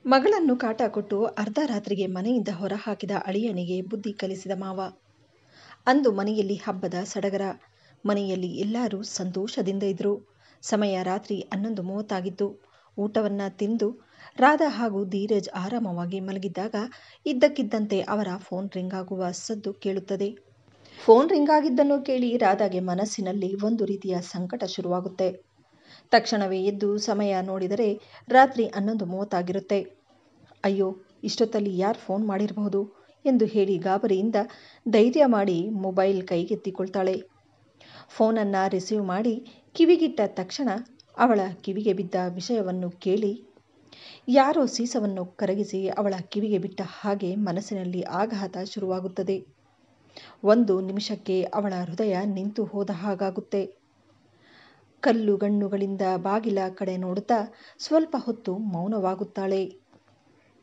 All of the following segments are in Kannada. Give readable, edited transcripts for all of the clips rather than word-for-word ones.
ಮಗಳನ್ನು ಕಾಟ ಕೊಟ್ಟು ಅರ್ಧ ರಾತ್ರಿಗೆ ಮನೆಯಿಂದ ಹೊರಹಾಕಿದ ಅಳಿಯನಿಗೆ ಬುದ್ಧಿ ಕಲಿಸಿದ ಮಾವ. ಅಂದು ಮನೆಯಲ್ಲಿ ಹಬ್ಬದ ಸಡಗರ. ಮನೆಯಲ್ಲಿ ಎಲ್ಲರೂ ಸಂತೋಷದಿಂದ ಇದ್ರು. ಸಮಯ ರಾತ್ರಿ 11:30 ಊಟವನ್ನ ತಿಂದು ರಾಧಾ ಹಾಗೂ ಧೀರಜ್ ಆರಾಮವಾಗಿ ಮಲಗಿದ್ದಾಗ ಇದ್ದಕ್ಕಿದ್ದಂತೆ ಅವರ ಫೋನ್ ರಿಂಗ್ ಆಗುವ ಸದ್ದು ಕೇಳುತ್ತದೆ. ಫೋನ್ ರಿಂಗ್ ಆಗಿದ್ದನ್ನು ಕೇಳಿ ರಾಧಾಗೆ ಮನಸ್ಸಿನಲ್ಲಿ ಒಂದು ರೀತಿಯ ಸಂಕಟ ಶುರುವಾಗುತ್ತೆ. ತಕ್ಷಣವೇ ಎದ್ದು ಸಮಯ ನೋಡಿದರೆ ರಾತ್ರಿ 11:30 ಅಯ್ಯೋ, ಇಷ್ಟೊತ್ತಲ್ಲಿ ಯಾರು ಫೋನ್ ಮಾಡಿರಬಹುದು ಎಂದು ಹೇಳಿ ಗಾಬರಿಯಿಂದ ಧೈರ್ಯ ಮಾಡಿ ಮೊಬೈಲ್ ಕೈಗೆತ್ತಿಕೊಳ್ತಾಳೆ. ಫೋನನ್ನು ರಿಸೀವ್ ಮಾಡಿ ಕಿವಿಗಿಟ್ಟ ತಕ್ಷಣ ಅವಳ ಕಿವಿಗೆ ಬಿದ್ದ ವಿಷಯವನ್ನು ಕೇಳಿ ಯಾರೋ ಸೀಸವನ್ನು ಕರಗಿಸಿ ಅವಳ ಕಿವಿಗೆ ಬಿಟ್ಟ ಹಾಗೆ ಮನಸ್ಸಿನಲ್ಲಿ ಆಘಾತ ಶುರುವಾಗುತ್ತದೆ. ಒಂದು ನಿಮಿಷಕ್ಕೆ ಅವಳ ಹೃದಯ ನಿಂತು ಹೋದ ಹಾಗಾಗುತ್ತೆ. ಕಲ್ಲುಗಣ್ಣುಗಳಿಂದ ಬಾಗಿಲ ಕಡೆ ನೋಡುತ್ತಾ ಸ್ವಲ್ಪ ಹೊತ್ತು ಮೌನವಾಗುತ್ತಾಳೆ.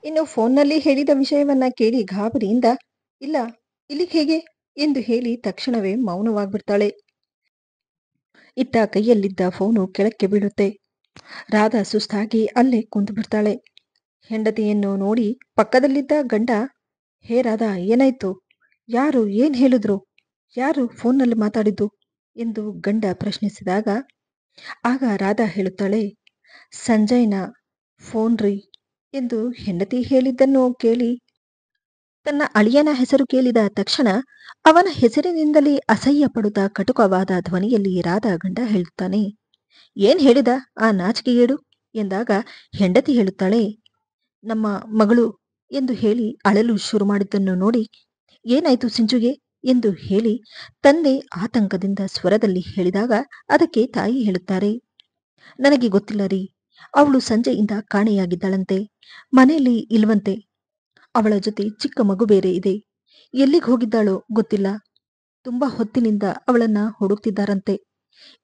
ಇನ್ನು ಫೋನ್ನಲ್ಲಿ ಹೇಳಿದ ವಿಷಯವನ್ನ ಕೇಳಿ ಗಾಬರಿಯಿಂದ ಇಲ್ಲ, ಇಲ್ಲಿಗೆ ಹೇಗೆ ಎಂದು ಹೇಳಿ ತಕ್ಷಣವೇ ಮೌನವಾಗ್ಬಿಡ್ತಾಳೆ. ಇತ್ತ ಕೈಯಲ್ಲಿದ್ದ ಫೋನು ಕೆಳಕ್ಕೆ ಬೀಳುತ್ತೆ. ರಾಧಾ ಸುಸ್ತಾಗಿ ಅಲ್ಲೇ ಕುಂತು ಬಿಡ್ತಾಳೆ. ಹೆಂಡತಿಯನ್ನು ನೋಡಿ ಪಕ್ಕದಲ್ಲಿದ್ದ ಗಂಡ, ಹೇ ರಾಧಾ, ಏನಾಯ್ತು? ಯಾರು ಏನ್ ಹೇಳಿದ್ರು? ಯಾರು ಫೋನ್ನಲ್ಲಿ ಮಾತಾಡಿದ್ದು ಎಂದು ಗಂಡ ಪ್ರಶ್ನಿಸಿದಾಗ ಆಗ ರಾಧಾ ಹೇಳುತ್ತಾಳೆ, ಸಂಜಯ್ನ ಫೋನ್ ರೀ ಎಂದು ಹೆಂಡತಿ ಹೇಳಿದ್ದನ್ನು ಕೇಳಿ ತನ್ನ ಅಳಿಯನ ಹೆಸರು ಕೇಳಿದ ತಕ್ಷಣ ಅವನ ಹೆಸರಿನಿಂದಲೇ ಅಸಹ್ಯ ಪಡುತ್ತಾ ಕಟುಕವಾದ ಧ್ವನಿಯಲ್ಲಿ ರಾಧಾ ಗಂಡ ಹೇಳುತ್ತಾನೆ, ಏನ್ ಹೇಳಿದ ಆ ನಾಚಿಕೆಗೇಡು ಎಂದಾಗ ಹೆಂಡತಿ ಹೇಳುತ್ತಾಳೆ, ನಮ್ಮ ಮಗಳು ಎಂದು ಹೇಳಿ ಅಳಲು ಶುರು ಮಾಡಿದ್ದನ್ನು ನೋಡಿ ಏನಾಯ್ತು ಸಿಂಚುಗೆ ಎಂದು ಹೇಳಿ ತಂದೆ ಆತಂಕದಿಂದ ಸ್ವರದಲ್ಲಿ ಹೇಳಿದಾಗ ಅದಕ್ಕೆ ತಾಯಿ ಹೇಳುತ್ತಾರೆ, ನನಗೆ ಗೊತ್ತಿಲ್ಲ ರೀ, ಅವಳು ಸಂಜೆಯಿಂದ ಕಾಣೆಯಾಗಿದ್ದಾಳಂತೆ, ಮನೆಯಲ್ಲಿ ಇಲ್ವಂತೆ, ಅವಳ ಜೊತೆ ಚಿಕ್ಕ ಮಗು ಬೇರೆ ಇದೆ, ಎಲ್ಲಿಗೆ ಹೋಗಿದ್ದಾಳೋ ಗೊತ್ತಿಲ್ಲ, ತುಂಬಾ ಹೊತ್ತಿನಿಂದ ಅವಳನ್ನ ಹುಡುಕ್ತಿದ್ದಾರಂತೆ,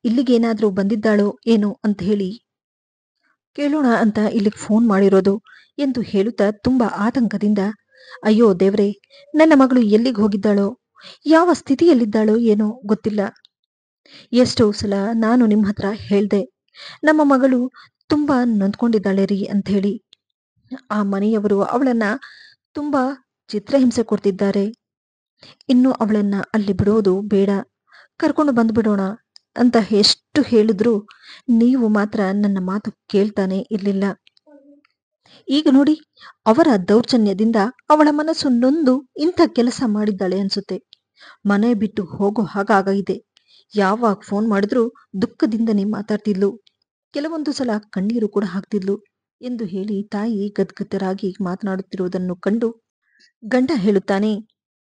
ಇಲ್ಲಿಗೇನಾದ್ರೂ ಬಂದಿದ್ದಾಳೋ ಏನೋ ಅಂತ ಹೇಳಿ ಕೇಳೋಣ ಅಂತ ಇಲ್ಲಿಗೆ ಫೋನ್ ಮಾಡಿರೋದು ಎಂದು ಹೇಳುತ್ತಾ ತುಂಬಾ ಆತಂಕದಿಂದ, ಅಯ್ಯೋ ದೇವ್ರೆ, ನನ್ನ ಮಗಳು ಎಲ್ಲಿಗೆ ಹೋಗಿದ್ದಾಳೋ, ಯಾವ ಸ್ಥಿತಿಯಲ್ಲಿದ್ದಾಳೋ ಏನೋ ಗೊತ್ತಿಲ್ಲ, ಎಷ್ಟೋ ಸಲ ನಾನು ನಿಮ್ಮ ಹತ್ರ ಹೇಳ್ದೆ, ನಮ್ಮ ಮಗಳು ತುಂಬಾ ನೊಂದ್ಕೊಂಡಿದ್ದಾಳೆ ರೀ ಅಂತ ಹೇಳಿ, ಆ ಮನೆಯವರು ಅವಳನ್ನ ತುಂಬಾ ಚಿತ್ರಹಿಂಸೆ ಕೊಡ್ತಿದ್ದಾರೆ, ಇನ್ನು ಅವಳನ್ನ ಅಲ್ಲಿ ಬಿಡೋದು ಬೇಡ, ಕರ್ಕೊಂಡು ಬಂದ್ಬಿಡೋಣ ಅಂತ ಎಷ್ಟು ಹೇಳಿದ್ರು ನೀವು ಮಾತ್ರ ನನ್ನ ಮಾತು ಕೇಳ್ತಾನೆ ಇರಲಿಲ್ಲ. ಈಗ ನೋಡಿ, ಅವರ ದೌರ್ಜನ್ಯದಿಂದ ಅವಳ ಮನಸ್ಸು ನೊಂದು ಇಂಥ ಕೆಲಸ ಮಾಡಿದ್ದಾಳೆ ಅನ್ಸುತ್ತೆ, ಮನೆ ಬಿಟ್ಟು ಹೋಗೋ ಹಾಗಾಗಿದೆ, ಯಾವಾಗ ಫೋನ್ ಮಾಡಿದ್ರೂ ದುಃಖದಿಂದನೇ ಮಾತಾಡ್ತಿದ್ಲು, ಕೆಲವೊಂದು ಸಲ ಕಣ್ಣೀರು ಕೂಡ ಹಾಕ್ತಿದ್ಲು ಎಂದು ಹೇಳಿ ತಾಯಿ ಗದ್ಗದರಾಗಿ ಮಾತನಾಡುತ್ತಿರುವುದನ್ನು ಕಂಡು ಗಂಡ ಹೇಳುತ್ತಾನೆ,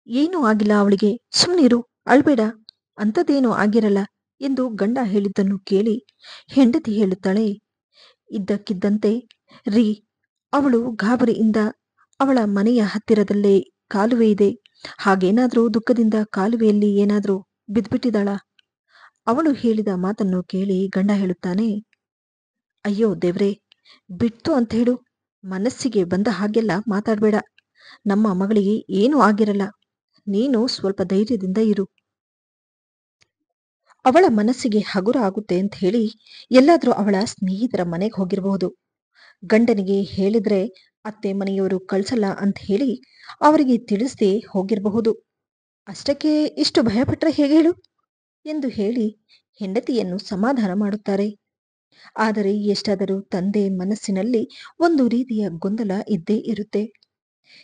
ಏನೂ ಆಗಿಲ್ಲ ಅವಳಿಗೆ, ಸುಮ್ಮನಿರು, ಅಳ್ಬೇಡ, ಅಂಥದ್ದೇನೂ ಆಗಿರಲ್ಲ ಎಂದು ಗಂಡ ಹೇಳಿದ್ದನ್ನು ಕೇಳಿ ಹೆಂಡತಿ ಹೇಳುತ್ತಾಳೆ, ಇದ್ದಕ್ಕಿದ್ದಂತೆ ರೀ, ಅವಳು ಗಾಬರಿಯಿಂದ ಅವಳ ಮನೆಯ ಹತ್ತಿರದಲ್ಲೇ ಕಾಲುವೆ ಇದೆ, ಹಾಗೇನಾದ್ರೂ ದುಃಖದಿಂದ ಕಾಲುವೆಯಲ್ಲಿ ಏನಾದ್ರೂ ಬಿದ್ಬಿಟ್ಟಿದ್ದಾಳ? ಅವಳು ಹೇಳಿದ ಮಾತನ್ನು ಕೇಳಿ ಗಂಡ ಹೇಳುತ್ತಾನೆ, ಅಯ್ಯೋ ದೇವ್ರೆ, ಬಿಡ್ತು ಅಂತ ಹೇಳು, ಮನಸ್ಸಿಗೆ ಬಂದ ಹಾಗೆಲ್ಲ ಮಾತಾಡಬೇಡ, ನಮ್ಮ ಮಗಳಿಗೆ ಏನೂ ಆಗಿರಲ್ಲ, ನೀನು ಸ್ವಲ್ಪ ಧೈರ್ಯದಿಂದ ಇರು, ಅವಳ ಮನಸ್ಸಿಗೆ ಹಗುರ ಆಗುತ್ತೆ ಅಂತ ಹೇಳಿ ಎಲ್ಲಾದ್ರೂ ಅವಳ ಸ್ನೇಹಿತರ ಮನೆಗೆ ಹೋಗಿರಬಹುದು, ಗಂಡನಿಗೆ ಹೇಳಿದ್ರೆ ಅತ್ತೆ ಮನೆಯವರು ಕಳ್ಸಲ್ಲ ಅಂತ ಹೇಳಿ ಅವರಿಗೆ ತಿಳಿಸದೆ ಹೋಗಿರಬಹುದು, ಅಷ್ಟಕ್ಕೆ ಇಷ್ಟು ಭಯಪಟ್ರೆ ಹೇಗೆ ಹೇಳು ಎಂದು ಹೇಳಿ ಹೆಂಡತಿಯನ್ನು ಸಮಾಧಾನ ಮಾಡುತ್ತಾರೆ. ಆದರೆ ಎಷ್ಟಾದರೂ ತಂದೆ ಮನಸ್ಸಿನಲ್ಲಿ ಒಂದು ರೀತಿಯ ಗೊಂದಲ ಇದ್ದೇ ಇರುತ್ತೆ.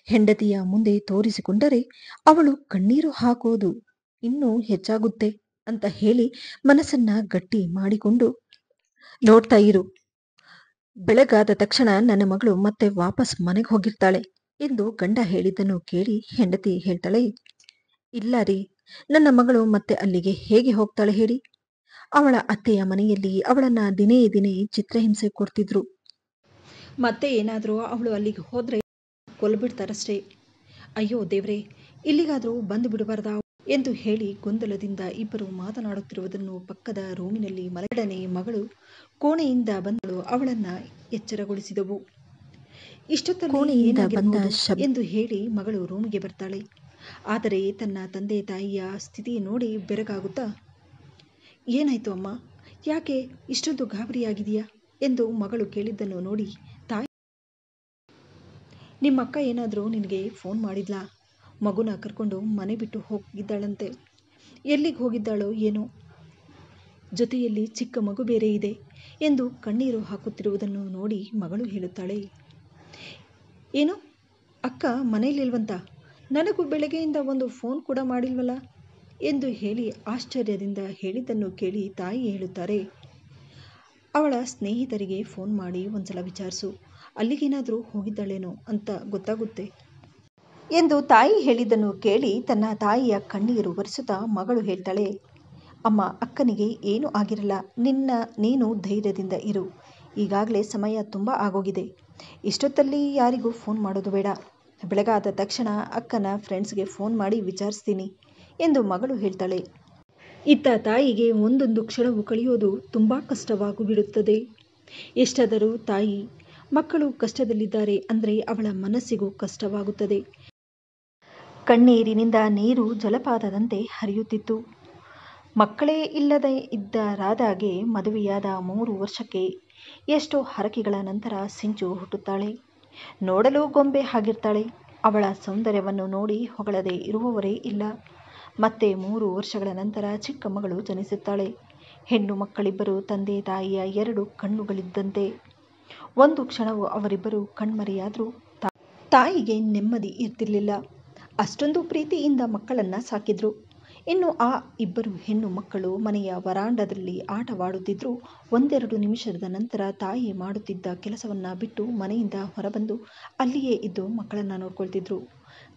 ಹೆಂಡತಿಯ ಮುಂದೆ ತೋರಿಸಿಕೊಂಡರೆ ಅವಳು ಕಣ್ಣೀರು ಹಾಕೋದು ಇನ್ನೂ ಹೆಚ್ಚಾಗುತ್ತೆ ಅಂತ ಹೇಳಿ ಮನಸ್ಸನ್ನ ಗಟ್ಟಿ ಮಾಡಿಕೊಂಡು ನೋಡ್ತಾ ಇರು, ಬೆಳಗಾದ ತಕ್ಷಣ ನನ್ನ ಮಗಳು ಮತ್ತೆ ವಾಪಸ್ ಮನೆಗೆ ಹೋಗಿರ್ತಾಳೆ ಎಂದು ಗಂಡ ಹೇಳಿದ್ದನ್ನು ಕೇಳಿ ಹೆಂಡತಿ ಹೇಳ್ತಾಳೆ, ಇಲ್ಲ ರೀ, ನನ್ನ ಮಗಳು ಮತ್ತೆ ಅಲ್ಲಿಗೆ ಹೇಗೆ ಹೋಗ್ತಾಳೆ ಹೇಳಿ, ಅವಳ ಅತ್ತೆಯ ಮನೆಯಲ್ಲಿ ಅವಳನ್ನ ದಿನೇ ದಿನೇ ಚಿತ್ರಹಿಂಸೆ ಕೊಡ್ತಿದ್ರು, ಮತ್ತೆ ಏನಾದರೂ ಅವಳು ಅಲ್ಲಿಗೆ ಹೋದ್ರೆ ಕೊಲ್ಬಿಡ್ತಾರಷ್ಟೇ, ಅಯ್ಯೋ ದೇವ್ರೆ, ಇಲ್ಲಿಗಾದರೂ ಬಂದು ಬಿಡಬಾರ್ದ ಎಂದು ಹೇಳಿ ಗೊಂದಲದಿಂದ ಇಬ್ಬರು ಮಾತನಾಡುತ್ತಿರುವುದನ್ನು ಪಕ್ಕದ ರೂಮಿನಲ್ಲಿ ಮಲಗಡನೆ ಮಗಳು ಕೋಣೆಯಿಂದ ಬಂದಳು ಅವಳನ್ನ ಎಚ್ಚರಗೊಳಿಸಿದವು. ಇಷ್ಟೊತ್ತಲ್ಲಿ ಏನಾಗಿರಬಹುದು ಎಂದು ಹೇಳಿ ಮಗಳು ರೂಮಿಗೆ ಬರ್ತಾಳೆ. ಆದರೆ ತನ್ನ ತಂದೆ ತಾಯಿಯ ಸ್ಥಿತಿ ನೋಡಿ ಬೆರಗಾಗುತ್ತಾ, ಏನಾಯ್ತು ಅಮ್ಮ, ಯಾಕೆ ಇಷ್ಟೊಂದು ಗಾಬರಿಯಾಗಿದೆಯಾ ಎಂದು ಮಗಳು ಕೇಳಿದ್ದನ್ನು ನೋಡಿ ತಾಯಿ ನಿಮ್ಮ ಅಕ್ಕ ಏನಾದರೂ ನಿನಗೆ ಫೋನ್ ಮಾಡಿದ್ಲಾ? ಮಗುನ ಕರ್ಕೊಂಡು ಮನೆ ಬಿಟ್ಟು ಹೋಗಿದ್ದಾಳಂತೆ. ಎಲ್ಲಿಗೆ ಹೋಗಿದ್ದಾಳೋ ಏನೋ, ಜೊತೆಯಲ್ಲಿ ಚಿಕ್ಕ ಮಗು ಬೇರೆ ಇದೆ ಎಂದು ಕಣ್ಣೀರು ಹಾಕುತ್ತಿರುವುದನ್ನು ನೋಡಿ ಮಗಳು ಹೇಳುತ್ತಾಳೆ. ಏನು, ಅಕ್ಕ ಮನೆಯಲ್ಲಿಲ್ವಂತ? ನನಗೂ ಬೆಳಗ್ಗೆಯಿಂದ ಒಂದು ಫೋನ್ ಕೂಡ ಮಾಡಿಲ್ವಲ್ಲ ಎಂದು ಹೇಳಿ ಆಶ್ಚರ್ಯದಿಂದ ಹೇಳಿದ್ದನ್ನು ಕೇಳಿ ತಾಯಿ ಹೇಳುತ್ತಾರೆ, ಅವಳ ಸ್ನೇಹಿತರಿಗೆ ಫೋನ್ ಮಾಡಿ ಒಂದ್ಸಲ ವಿಚಾರಿಸು, ಅಲ್ಲಿಗೇನಾದರೂ ಹೋಗಿದ್ದಾಳೇನೋ ಅಂತ ಗೊತ್ತಾಗುತ್ತೆ ಎಂದು ತಾಯಿ ಹೇಳಿದ್ದನ್ನು ಕೇಳಿ ತನ್ನ ತಾಯಿಯ ಕಣ್ಣೀರು ಒರೆಸುತ್ತಾ ಮಗಳು ಹೇಳ್ತಾಳೆ, ಅಮ್ಮ, ಅಕ್ಕನಿಗೆ ಏನೂ ಆಗಿರಲ್ಲ, ನೀನು ಧೈರ್ಯದಿಂದ ಇರು. ಈಗಾಗಲೇ ಸಮಯ ತುಂಬ ಆಗೋಗಿದೆ. ಇಷ್ಟೊತ್ತಲ್ಲಿ ಯಾರಿಗೂ ಫೋನ್ ಮಾಡೋದು ಬೇಡ. ಬೆಳಗಾದ ತಕ್ಷಣ ಅಕ್ಕನ ಫ್ರೆಂಡ್ಸ್ಗೆ ಫೋನ್ ಮಾಡಿ ವಿಚಾರಿಸ್ತೀನಿ ಎಂದು ಮಗಳು ಹೇಳ್ತಾಳೆ. ಇತ್ತ ತಾಯಿಗೆ ಒಂದೊಂದು ಕ್ಷಣವೂ ಕಳೆಯೋದು ತುಂಬ ಕಷ್ಟವಾಗಿಬಿಡುತ್ತದೆ. ಎಷ್ಟಾದರೂ ತಾಯಿ, ಮಕ್ಕಳು ಕಷ್ಟದಲ್ಲಿದ್ದಾರೆ ಅಂದರೆ ಅವಳ ಮನಸ್ಸಿಗೂ ಕಷ್ಟವಾಗುತ್ತದೆ. ಕಣ್ಣೀರಿನಿಂದ ನೀರು ಜಲಪಾತದಂತೆ ಹರಿಯುತ್ತಿತ್ತು. ಮಕ್ಕಳೇ ಇಲ್ಲದೆ ಇದ್ದರಾದಾಗೆ ಮದುವೆಯಾದ 3 ವರ್ಷಕ್ಕೆ ಎಷ್ಟೋ ಹರಕೆಗಳ ನಂತರ ಸಿಂಚು ಹುಟ್ಟುತ್ತಾಳೆ. ನೋಡಲು ಗೊಂಬೆ ಆಗಿರ್ತಾಳೆ. ಅವಳ ಸೌಂದರ್ಯವನ್ನು ನೋಡಿ ಹೊಗಳದೆ ಇರುವವರೇ ಇಲ್ಲ. ಮತ್ತೆ 3 ವರ್ಷಗಳ ನಂತರ ಚಿಕ್ಕ ಮಗಳು ಜನಿಸುತ್ತಾಳೆ. ಹೆಣ್ಣು ಮಕ್ಕಳಿಬ್ಬರು ತಂದೆ ತಾಯಿಯ 2 ಕಣ್ಣುಗಳಿದ್ದಂತೆ. ಒಂದು ಕ್ಷಣವೂ ಅವರಿಬ್ಬರು ಕಣ್ಮರೆಯಾದರೂ ತಾಯಿಗೆ ನೆಮ್ಮದಿ ಇರ್ತಿರ್ಲಿಲ್ಲ. ಅಷ್ಟೊಂದು ಪ್ರೀತಿಯಿಂದ ಮಕ್ಕಳನ್ನ ಸಾಕಿದ್ರು. ಇನ್ನು ಆ ಇಬ್ಬರು ಹೆಣ್ಣು ಮಕ್ಕಳು ಮನೆಯ ವರಾಂಡದಲ್ಲಿ ಆಟವಾಡುತ್ತಿದ್ರು. 1-2 ನಿಮಿಷದ ನಂತರ ತಾಯಿ ಮಾಡುತ್ತಿದ್ದ ಕೆಲಸವನ್ನ ಬಿಟ್ಟು ಮನೆಯಿಂದ ಹೊರಬಂದು ಅಲ್ಲಿಯೇ ಇದ್ದು ಮಕ್ಕಳನ್ನ ನೋಡ್ಕೊಳ್ತಿದ್ರು.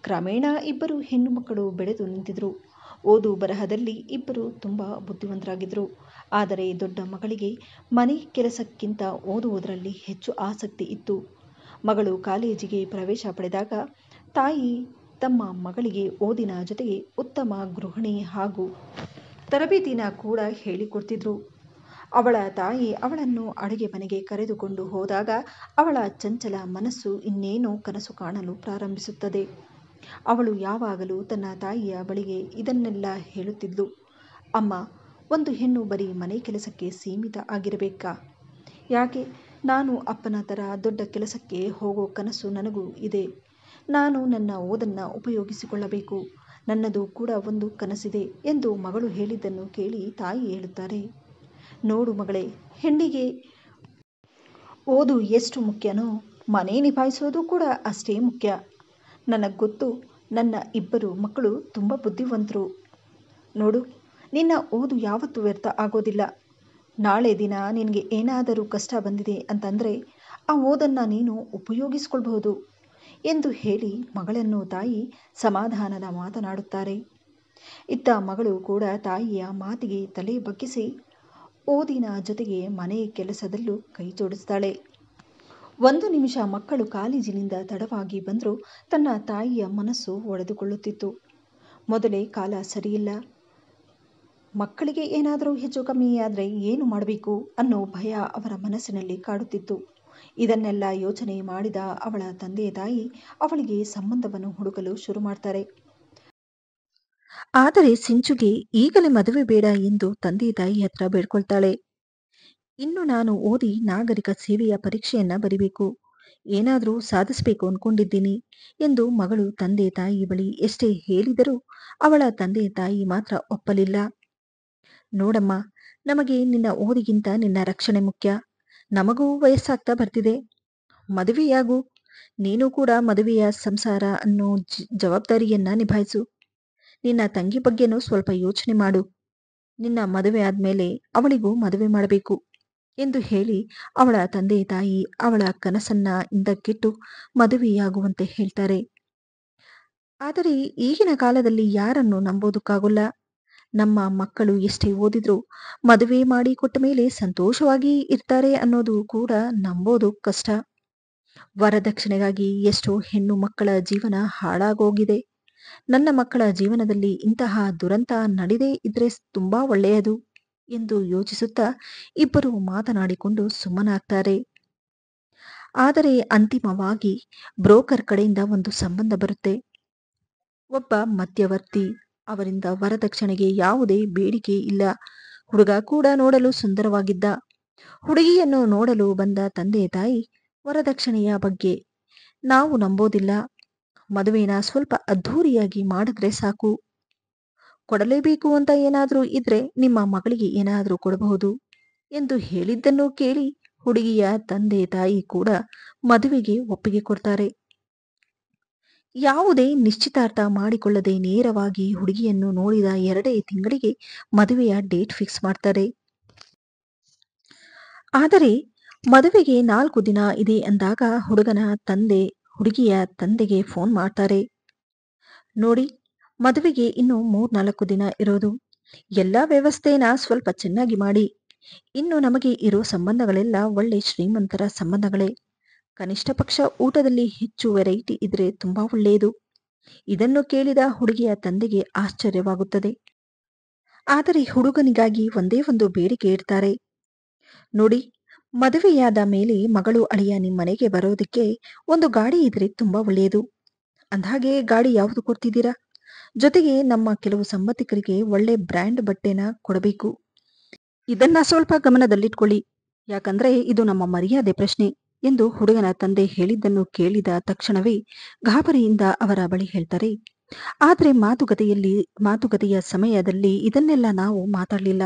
ಕ್ರಮೇಣ ಇಬ್ಬರು ಹೆಣ್ಣು ಮಕ್ಕಳು ಬೆಳೆದು ನಿಂತಿದ್ರು. ಓದು ಬರಹದಲ್ಲಿ ಇಬ್ಬರು ತುಂಬ ಬುದ್ಧಿವಂತರಾಗಿದ್ರು. ಆದರೆ ದೊಡ್ಡ ಮಗಳಿಗೆ ಮನೆ ಕೆಲಸಕ್ಕಿಂತ ಓದುವುದರಲ್ಲಿ ಹೆಚ್ಚು ಆಸಕ್ತಿ ಇತ್ತು. ಮಗಳು ಕಾಲೇಜಿಗೆ ಪ್ರವೇಶ ಪಡೆದಾಗ ತಾಯಿ ತಮ್ಮ ಮಗಳಿಗೆ ಓದಿನ ಜೊತೆಗೆ ಉತ್ತಮ ಗೃಹಿಣಿ ಹಾಗೂ ತರಬೇತಿನ ಕೂಡ ಹೇಳಿಕೊಡ್ತಿದ್ರು. ಅವಳ ತಾಯಿ ಅವಳನ್ನು ಅಡುಗೆ ಮನೆಗೆ ಕರೆದುಕೊಂಡು ಹೋದಾಗ ಅವಳ ಚಂಚಲ ಮನಸ್ಸು ಇನ್ನೇನೋ ಕನಸು ಕಾಣಲು ಪ್ರಾರಂಭಿಸುತ್ತದೆ. ಅವಳು ಯಾವಾಗಲೂ ತನ್ನ ತಾಯಿಯ ಬಳಿಗೆ ಇದನ್ನೆಲ್ಲ ಹೇಳುತ್ತಿದ್ಲು. ಅಮ್ಮ, ಒಂದು ಹೆಣ್ಣು ಬರೀ ಮನೆ ಕೆಲಸಕ್ಕೆ ಸೀಮಿತ ಆಗಿರಬೇಕಾ? ಯಾಕೆ, ನಾನು ಅಪ್ಪನ ಥರ ದೊಡ್ಡ ಕೆಲಸಕ್ಕೆ ಹೋಗೋ ಕನಸು ನನಗೂ ಇದೆ. ನಾನು ನನ್ನ ಓದನ್ನು ಉಪಯೋಗಿಸಿಕೊಳ್ಳಬೇಕು. ನನ್ನದು ಕೂಡ ಒಂದು ಕನಸಿದೆ ಎಂದು ಮಗಳು ಹೇಳಿದ್ದನ್ನು ಕೇಳಿ ತಾಯಿ ಹೇಳುತ್ತಾರೆ, ನೋಡು ಮಗಳೇ, ಹೆಣ್ಣಿಗೆ ಓದು ಎಷ್ಟು ಮುಖ್ಯನೋ ಮನೆ ನಿಭಾಯಿಸೋದು ಕೂಡ ಅಷ್ಟೇ ಮುಖ್ಯ. ನನಗೆ ಗೊತ್ತು, ನನ್ನ ಇಬ್ಬರು ಮಕ್ಕಳು ತುಂಬ ಬುದ್ಧಿವಂತರು. ನೋಡು, ನಿನ್ನ ಓದು ಯಾವತ್ತೂ ವ್ಯರ್ಥ ಆಗೋದಿಲ್ಲ. ನಾಳೆ ದಿನ ನಿನಗೆ ಏನಾದರೂ ಕಷ್ಟ ಬಂದಿದೆ ಅಂತಂದರೆ ಆ ಓದನ್ನು ನೀನು ಉಪಯೋಗಿಸ್ಕೊಳ್ಬಹುದು ಎಂದು ಹೇಳಿ ಮಗಳನ್ನು ತಾಯಿ ಸಮಾಧಾನದ ಮಾತನಾಡುತ್ತಾರೆ. ಇತ್ತ ಮಗಳು ಕೂಡ ತಾಯಿಯ ಮಾತಿಗೆ ತಲೆ ಬಗ್ಗಿಸಿ ಓದಿನ ಜೊತೆಗೆ ಮನೆ ಕೆಲಸದಲ್ಲೂ ಕೈ ಜೋಡಿಸ್ತಾಳೆ. 1 ನಿಮಿಷ ಮಕ್ಕಳು ಕಾಲೇಜಿನಿಂದ ತಡವಾಗಿ ಬಂದರೂ ತನ್ನ ತಾಯಿಯ ಮನಸ್ಸು ಒಡೆದುಕೊಳ್ಳುತ್ತಿತ್ತು. ಮೊದಲೇ ಕಾಲ ಸರಿಯಿಲ್ಲ. ಮಕ್ಕಳಿಗೆ ಏನಾದರೂ ಹೆಚ್ಚು ಕಮ್ಮಿಯಾದರೆ ಏನು ಮಾಡಬೇಕು ಅನ್ನೋ ಭಯ ಅವರ ಮನಸ್ಸಿನಲ್ಲಿ ಕಾಡುತ್ತಿತ್ತು. ಇದನ್ನೆಲ್ಲ ಯೋಚನೆ ಮಾಡಿದ ಅವಳ ತಂದೆ ತಾಯಿ ಅವಳಿಗೆ ಸಂಬಂಧವನ್ನು ಹುಡುಕಲು ಶುರು ಮಾಡ್ತಾರೆ. ಆದರೆ ಸಿಂಚುಗೆ ಈಗಲೇ ಮದುವೆ ಬೇಡ ಎಂದು ತಂದೆ ತಾಯಿ ಹತ್ರ ಬೇಡ್ಕೊಳ್ತಾಳೆ. ಇನ್ನು ನಾನು ಓದಿ ನಾಗರಿಕ ಸೇವೆಯ ಪರೀಕ್ಷೆಯನ್ನ ಬರಿಬೇಕು, ಏನಾದರೂ ಸಾಧಿಸಬೇಕು ಅನ್ಕೊಂಡಿದ್ದೀನಿ ಎಂದು ಮಗಳು ತಂದೆ ತಾಯಿ ಬಳಿ ಎಷ್ಟೇ ಹೇಳಿದರೂ ಅವಳ ತಂದೆ ತಾಯಿ ಮಾತ್ರ ಒಪ್ಪಲಿಲ್ಲ. ನೋಡಮ್ಮ, ನಮಗೆ ನಿನ್ನ ಓದಿಗಿಂತ ನಿನ್ನ ರಕ್ಷಣೆ ಮುಖ್ಯ. ನಮಗೂ ವಯಸ್ಸಾಗ್ತಾ ಬರ್ತಿದೆ. ಮದುವೆಯಾಗು. ನೀನು ಕೂಡ ಮದುವೆಯ ಸಂಸಾರ ಅನ್ನೋ ಜವಾಬ್ದಾರಿಯನ್ನ ನಿಭಾಯಿಸು. ನಿನ್ನ ತಂಗಿ ಬಗ್ಗೆನೂ ಸ್ವಲ್ಪ ಯೋಚನೆ ಮಾಡು. ನಿನ್ನ ಮದುವೆ ಆದ್ಮೇಲೆ ಅವಳಿಗೂ ಮದುವೆ ಮಾಡಬೇಕು ಎಂದು ಹೇಳಿ ಅವಳ ತಂದೆ ತಾಯಿ ಅವಳ ಕನಸನ್ನ ಹಿಂದಕ್ಕಿಟ್ಟು ಮದುವೆಯಾಗುವಂತೆ ಹೇಳ್ತಾರೆ. ಆದರೆ ಈಗಿನ ಕಾಲದಲ್ಲಿ ಯಾರನ್ನು ನಂಬೋದಕ್ಕಾಗಲ್ಲ. ನಮ್ಮ ಮಕ್ಕಳು ಎಷ್ಟೇ ಓದಿದ್ರು ಮದುವೆ ಮಾಡಿ ಕೊಟ್ಟ ಮೇಲೆ ಸಂತೋಷವಾಗಿ ಇರ್ತಾರೆ ಅನ್ನೋದು ಕೂಡ ನಂಬೋದು ಕಷ್ಟ. ವರದಕ್ಷಿಣೆಗಾಗಿ ಎಷ್ಟೋ ಹೆಣ್ಣು ಮಕ್ಕಳ ಜೀವನ ಹಾಳಾಗೋಗಿದೆ. ನನ್ನ ಮಕ್ಕಳ ಜೀವನದಲ್ಲಿ ಇಂತಹ ದುರಂತ ನಡೆದೇ ಇದ್ರೆ ತುಂಬಾ ಒಳ್ಳೆಯದು ಎಂದು ಯೋಚಿಸುತ್ತಾ ಇಬ್ಬರು ಮಾತನಾಡಿಕೊಂಡು ಸುಮ್ಮನಾಗ್ತಾರೆ. ಆದರೆ ಅಂತಿಮವಾಗಿ ಬ್ರೋಕರ್ ಕಡೆಯಿಂದ ಒಂದು ಸಂಬಂಧ ಬರುತ್ತೆ. ಒಬ್ಬ ಮಧ್ಯವರ್ತಿ. ಅವರಿಂದ ವರದಕ್ಷಿಣೆಗೆ ಯಾವುದೇ ಬೇಡಿಕೆ ಇಲ್ಲ. ಹುಡುಗ ಕೂಡ ನೋಡಲು ಸುಂದರವಾಗಿದ್ದ. ಹುಡುಗಿಯನ್ನು ನೋಡಲು ಬಂದ ತಂದೆ ತಾಯಿ ವರದಕ್ಷಿಣೆಯ ಬಗ್ಗೆ ನಾವು ನಂಬೋದಿಲ್ಲ. ಮದುವೆನ ಸ್ವಲ್ಪ ಅದ್ಧೂರಿಯಾಗಿ ಮಾಡಿದ್ರೆ ಸಾಕು. ಕೊಡಲೇಬೇಕು ಅಂತ ಏನಾದ್ರೂ ಇದ್ರೆ ನಿಮ್ಮ ಮಗಳಿಗೆ ಏನಾದ್ರೂ ಕೊಡಬಹುದು ಎಂದು ಹೇಳಿದ್ದನ್ನು ಕೇಳಿ ಹುಡುಗಿಯ ತಂದೆ ತಾಯಿ ಕೂಡ ಮದುವೆಗೆ ಒಪ್ಪಿಗೆ ಕೊಡ್ತಾರೆ. ಯಾವುದೇ ನಿಶ್ಚಿತಾರ್ಥ ಮಾಡಿಕೊಳ್ಳದೆ ನೇರವಾಗಿ ಹುಡುಗಿಯನ್ನು ನೋಡಿದ 2 ತಿಂಗಳಿಗೆ ಮದುವೆಯ ಡೇಟ್ ಫಿಕ್ಸ್ ಮಾಡ್ತಾರೆ. ಆದರೆ ಮದುವೆಗೆ 4 ದಿನ ಇದೆ ಅಂದಾಗ ಹುಡುಗನ ತಂದೆ ಹುಡುಗಿಯ ತಂದೆಗೆ ಫೋನ್ ಮಾಡ್ತಾರೆ. ನೋಡಿ, ಮದುವೆಗೆ ಇನ್ನು 3-4 ದಿನ ಇರೋದು. ಎಲ್ಲ ವ್ಯವಸ್ಥೆನ ಸ್ವಲ್ಪ ಚೆನ್ನಾಗಿ ಮಾಡಿ. ಇನ್ನು ನಮಗೆ ಇರೋ ಸಂಬಂಧಗಳೆಲ್ಲ ಒಳ್ಳೆ ಶ್ರೀಮಂತರ ಸಂಬಂಧಗಳೇ. ಕನಿಷ್ಠ ಪಕ್ಷ ಊಟದಲ್ಲಿ ಹೆಚ್ಚು ವೆರೈಟಿ ಇದ್ರೆ ತುಂಬಾ ಒಳ್ಳೆಯದು. ಇದನ್ನು ಕೇಳಿದ ಹುಡುಗಿಯ ತಂದೆಗೆ ಆಶ್ಚರ್ಯವಾಗುತ್ತದೆ. ಆದರೆ ಹುಡುಗನಿಗಾಗಿ ಒಂದೇ ಒಂದು ಬೇಡಿಕೆ ಇಡ್ತಾರೆ. ನೋಡಿ, ಮದುವೆಯಾದ ಮೇಲೆ ಮಗಳು ಅಳಿಯ ನಿಮ್ಮನೆಗೆ ಬರೋದಕ್ಕೆ ಒಂದು ಗಾಡಿ ಇದ್ರೆ ತುಂಬಾ ಒಳ್ಳೆಯದು. ಅಂದ್ಹಾಗೆ ಗಾಡಿ ಯಾವುದು ಕೊಡ್ತಿದ್ದೀರಾ? ಜೊತೆಗೆ ನಮ್ಮ ಕೆಲವು ಸಂಬಂಧಿಕರಿಗೆ ಒಳ್ಳೆ ಬ್ರ್ಯಾಂಡ್ ಬಟ್ಟೆನ ಕೊಡಬೇಕು. ಇದನ್ನ ಸ್ವಲ್ಪ ಗಮನದಲ್ಲಿಟ್ಕೊಳ್ಳಿ. ಯಾಕಂದ್ರೆ ಇದು ನಮ್ಮ ಮರ್ಯಾದೆ ಪ್ರಶ್ನೆ ಎಂದು ಹುಡುಗನ ತಂದೆ ಹೇಳಿದ್ದನ್ನು ಕೇಳಿದ ತಕ್ಷಣವೇ ಗಾಬರಿಯಿಂದ ಅವರ ಬಳಿ ಹೇಳ್ತಾರೆ. ಆದ್ರೆ ಮಾತುಕತೆಯ ಸಮಯದಲ್ಲಿ ಇದನ್ನೆಲ್ಲ ನಾವು ಮಾತಾಡ್ಲಿಲ್ಲ.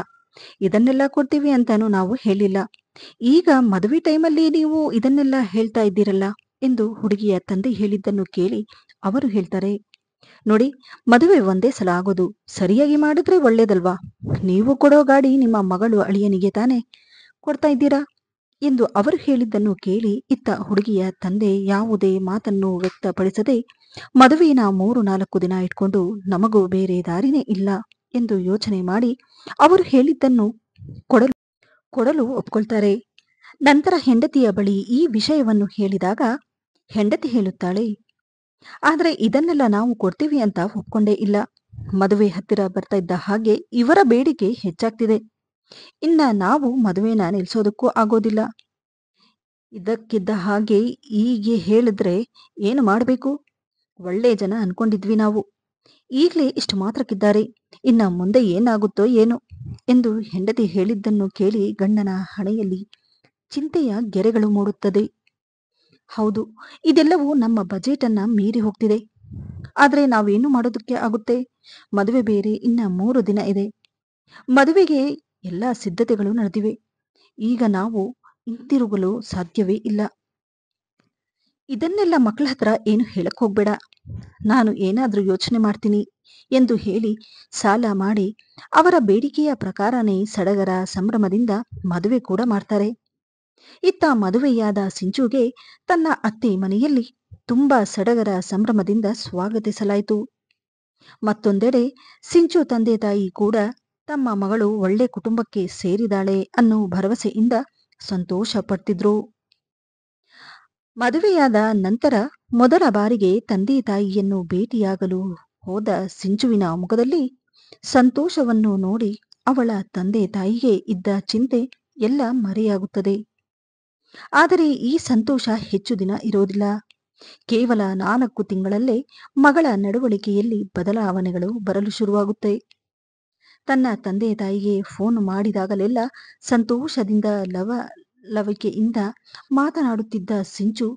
ಇದನ್ನೆಲ್ಲ ಕೊಡ್ತೀವಿ ಅಂತಾನು ನಾವು ಹೇಳಿಲ್ಲ. ಈಗ ಮದುವೆ ಟೈಮಲ್ಲಿ ನೀವು ಇದನ್ನೆಲ್ಲ ಹೇಳ್ತಾ ಇದ್ದೀರಲ್ಲ ಎಂದು ಹುಡುಗಿಯ ತಂದೆ ಹೇಳಿದ್ದನ್ನು ಕೇಳಿ ಅವರು ಹೇಳ್ತಾರೆ. ನೋಡಿ, ಮದುವೆ ಒಂದೇ ಸಲ ಆಗೋದು. ಸರಿಯಾಗಿ ಮಾಡಿದ್ರೆ ಒಳ್ಳೇದಲ್ವಾ? ನೀವು ಕೊಡೋ ಗಾಡಿ ನಿಮ್ಮ ಮಗಳು ಅಳಿಯನಿಗೆ ತಾನೇ ಕೊಡ್ತಾ ಇದ್ದೀರಾ ಎಂದು ಅವರು ಹೇಳಿದ್ದನ್ನು ಕೇಳಿ ಇತ್ತ ಹುಡುಗಿಯ ತಂದೆ ಯಾವುದೇ ಮಾತನ್ನು ವ್ಯಕ್ತಪಡಿಸದೆ ಮದುವೆನ 3-4 ದಿನ ಇಟ್ಕೊಂಡು ನಮಗೂ ಬೇರೆ ದಾರಿನೇ ಇಲ್ಲ ಎಂದು ಯೋಚನೆ ಮಾಡಿ ಅವರು ಹೇಳಿದ್ದನ್ನು ಕೊಡಲು ಒಪ್ಕೊಳ್ತಾರೆ. ನಂತರ ಹೆಂಡತಿಯ ಬಳಿ ಈ ವಿಷಯವನ್ನು ಹೇಳಿದಾಗ ಹೆಂಡತಿ ಹೇಳುತ್ತಾಳೆ, ಆದ್ರೆ ಇದನ್ನೆಲ್ಲ ನಾವು ಕೊಡ್ತೀವಿ ಅಂತ ಒಪ್ಕೊಂಡೇ ಇಲ್ಲ. ಮದುವೆ ಹತ್ತಿರ ಬರ್ತಾ ಇದ್ದ ಹಾಗೆ ಇವರ ಬೇಡಿಕೆ ಹೆಚ್ಚಾಗ್ತಿದೆ. ಇನ್ನ ನಾವು ಮದುವೆನ ನಿಲ್ಸೋದಕ್ಕೂ ಆಗೋದಿಲ್ಲ. ಇದಕ್ಕಿದ್ದ ಹಾಗೆ ಹೀಗೆ ಹೇಳಿದ್ರೆ ಏನು ಮಾಡಬೇಕು? ಒಳ್ಳೆ ಜನ ಅನ್ಕೊಂಡಿದ್ವಿ ನಾವು. ಈಗಲೇ ಇಷ್ಟು ಮಾತ್ರಕ್ಕಿದ್ದಾರೆ. ಇನ್ನ ಮುಂದೆ ಏನಾಗುತ್ತೋ ಏನೋ ಎಂದು ಹೆಂಡತಿ ಹೇಳಿದ್ದನ್ನು ಕೇಳಿ ಗಂಡನ ಹಣೆಯಲ್ಲಿ ಚಿಂತೆಯ ಗೆರೆಗಳು ಮೂಡುತ್ತದೆ. ಹೌದು, ಇದೆಲ್ಲವೂ ನಮ್ಮ ಬಜೆಟ್ ಅನ್ನ ಮೀರಿ ಹೋಗ್ತಿದೆ. ಆದ್ರೆ ನಾವೇನು ಮಾಡೋದಕ್ಕೆ ಆಗುತ್ತೆ? ಮದುವೆ ಬೇರೆ ಇನ್ನ 3 ದಿನ ಇದೆ. ಮದುವೆಗೆ ಎಲ್ಲ ಸಿದ್ಧತೆಗಳು ನಡೆದಿವೆ. ಈಗ ನಾವು ಹಿಂತಿರುಗಲು ಸಾಧ್ಯವೇ ಇಲ್ಲ. ಇದನ್ನೆಲ್ಲ ಮಕ್ಕಳ ಹತ್ರ ಏನು ಹೇಳಕ್ ಹೋಗ್ಬೇಡ. ನಾನು ಏನಾದ್ರೂ ಯೋಚನೆ ಮಾಡ್ತೀನಿ ಎಂದು ಹೇಳಿ ಸಾಲ ಮಾಡಿ ಅವರ ಬೇಡಿಕೆಯ ಪ್ರಕಾರನೇ ಸಡಗರ ಸಂಭ್ರಮದಿಂದ ಮದುವೆ ಕೂಡ ಮಾಡ್ತಾರೆ. ಇತ್ತ ಮದುವೆಯಾದ ಸಿಂಚುಗೆ ತನ್ನ ಅತ್ತೆ ಮನೆಯಲ್ಲಿ ತುಂಬಾ ಸಡಗರ ಸಂಭ್ರಮದಿಂದ ಸ್ವಾಗತಿಸಲಾಯಿತು. ಮತ್ತೊಂದೆಡೆ ಸಿಂಚು ತಂದೆ ತಾಯಿ ಕೂಡ ತಮ್ಮ ಮಗಳು ಒಳ್ಳೆ ಕುಟುಂಬಕ್ಕೆ ಸೇರಿದಾಳೆ ಅನ್ನೋ ಭರವಸೆಯಿಂದ ಸಂತೋಷ ಪಡ್ತಿದ್ರು. ಮದುವೆಯಾದ ನಂತರ ಮೊದಲ ಬಾರಿಗೆ ತಂದೆ ತಾಯಿಯನ್ನು ಭೇಟಿಯಾಗಲು ಹೋದ ಸಿಂಚುವಿನ ಮುಖದಲ್ಲಿ ಸಂತೋಷವನ್ನು ನೋಡಿ ಅವಳ ತಂದೆ ತಾಯಿಗೆ ಇದ್ದ ಚಿಂತೆ ಎಲ್ಲ ಮರೆಯಾಗುತ್ತದೆ. ಆದರೆ ಈ ಸಂತೋಷ ಹೆಚ್ಚು ದಿನ ಇರೋದಿಲ್ಲ. ಕೇವಲ 4 ತಿಂಗಳಲ್ಲೇ ಮಗಳ ನಡವಳಿಕೆಯಲ್ಲಿ ಬದಲಾವಣೆಗಳು ಬರಲು ಶುರುವಾಗುತ್ತೆ. ತನ್ನ ತಂದೆ ತಾಯಿಗೆ ಫೋನ್ ಮಾಡಿದಾಗಲೆಲ್ಲ ಸಂತೋಷದಿಂದ ಲವಲವಿಕೆಯಿಂದ ಮಾತನಾಡುತ್ತಿದ್ದ ಸಿಂಚು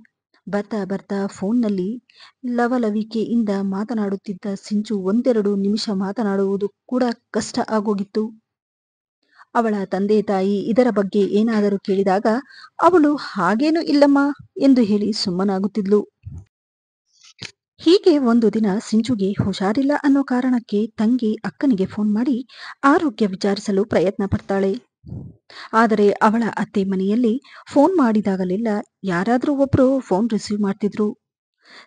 ಬರ್ತಾ ಬರ್ತಾ ಫೋನ್ನಲ್ಲಿ ಲವಲವಿಕೆಯಿಂದ ಮಾತನಾಡುತ್ತಿದ್ದ ಸಿಂಚು 1-2 ನಿಮಿಷ ಮಾತನಾಡುವುದು ಕೂಡ ಕಷ್ಟ ಆಗೋಗಿತ್ತು. ಅವಳ ತಂದೆ ತಾಯಿ ಇದರ ಬಗ್ಗೆ ಏನಾದರೂ ಕೇಳಿದಾಗ ಅವಳು ಹಾಗೇನೂ ಇಲ್ಲಮ್ಮ ಎಂದು ಹೇಳಿ ಸುಮ್ಮನಾಗುತ್ತಿದ್ಲು. ಹೀಗೆ ಒಂದು ದಿನ ಸಿಂಚುಗೆ ಹುಷಾರಿಲ್ಲ ಅನ್ನೋ ಕಾರಣಕ್ಕೆ ತಂಗಿ ಅಕ್ಕನಿಗೆ ಫೋನ್ ಮಾಡಿ ಆರೋಗ್ಯ ವಿಚಾರಿಸಲು ಪ್ರಯತ್ನ ಪಡ್ತಾಳೆ. ಆದರೆ ಅವಳ ಅತ್ತೆ ಮನೆಯಲ್ಲಿ ಫೋನ್ ಮಾಡಿದಾಗಲೆಲ್ಲ ಯಾರಾದ್ರೂ ಒಬ್ರು ಫೋನ್ ರಿಸೀವ್ ಮಾಡ್ತಿದ್ರು.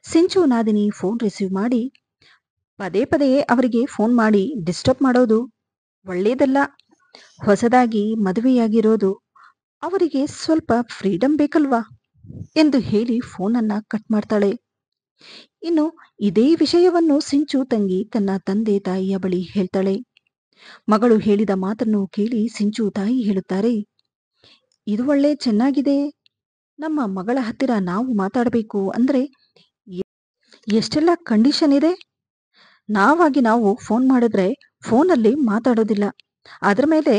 ಸಿಂಚು ನಾದಿನಿ ಫೋನ್ ರಿಸೀವ್ ಮಾಡಿ ಪದೇ ಪದೇ ಅವರಿಗೆ ಫೋನ್ ಮಾಡಿ ಡಿಸ್ಟರ್ಬ್ ಮಾಡೋದು ಒಳ್ಳೇದಲ್ಲ. ಹೊಸದಾಗಿ ಮದುವೆಯಾಗಿರೋದು, ಅವರಿಗೆ ಸ್ವಲ್ಪ ಫ್ರೀಡಂ ಬೇಕಲ್ವಾ ಎಂದು ಹೇಳಿ ಫೋನನ್ನ ಕಟ್ ಮಾಡ್ತಾಳೆ. ಇನ್ನು ಇದೇ ವಿಷಯವನ್ನು ಸಿಂಚು ತಂಗಿ ತನ್ನ ತಂದೆ ತಾಯಿಯ ಬಳಿ ಹೇಳ್ತಾಳೆ. ಮಗಳು ಹೇಳಿದ ಮಾತನ್ನು ಕೇಳಿ ಸಿಂಚು ತಾಯಿ ಹೇಳುತ್ತಾರೆ, ಇದು ಒಳ್ಳೆ ಚೆನ್ನಾಗಿದೆ. ನಮ್ಮ ಮಗಳ ಹತ್ತಿರ ನಾವು ಮಾತಾಡಬೇಕು ಅಂದ್ರೆ ಎಷ್ಟೆಲ್ಲ ಕಂಡೀಷನ್ ಇದೆ. ನಾವು ಫೋನ್ ಮಾಡಿದ್ರೆ ಫೋನಲ್ಲಿ ಮಾತಾಡೋದಿಲ್ಲ. ಅದ್ರ ಮೇಲೆ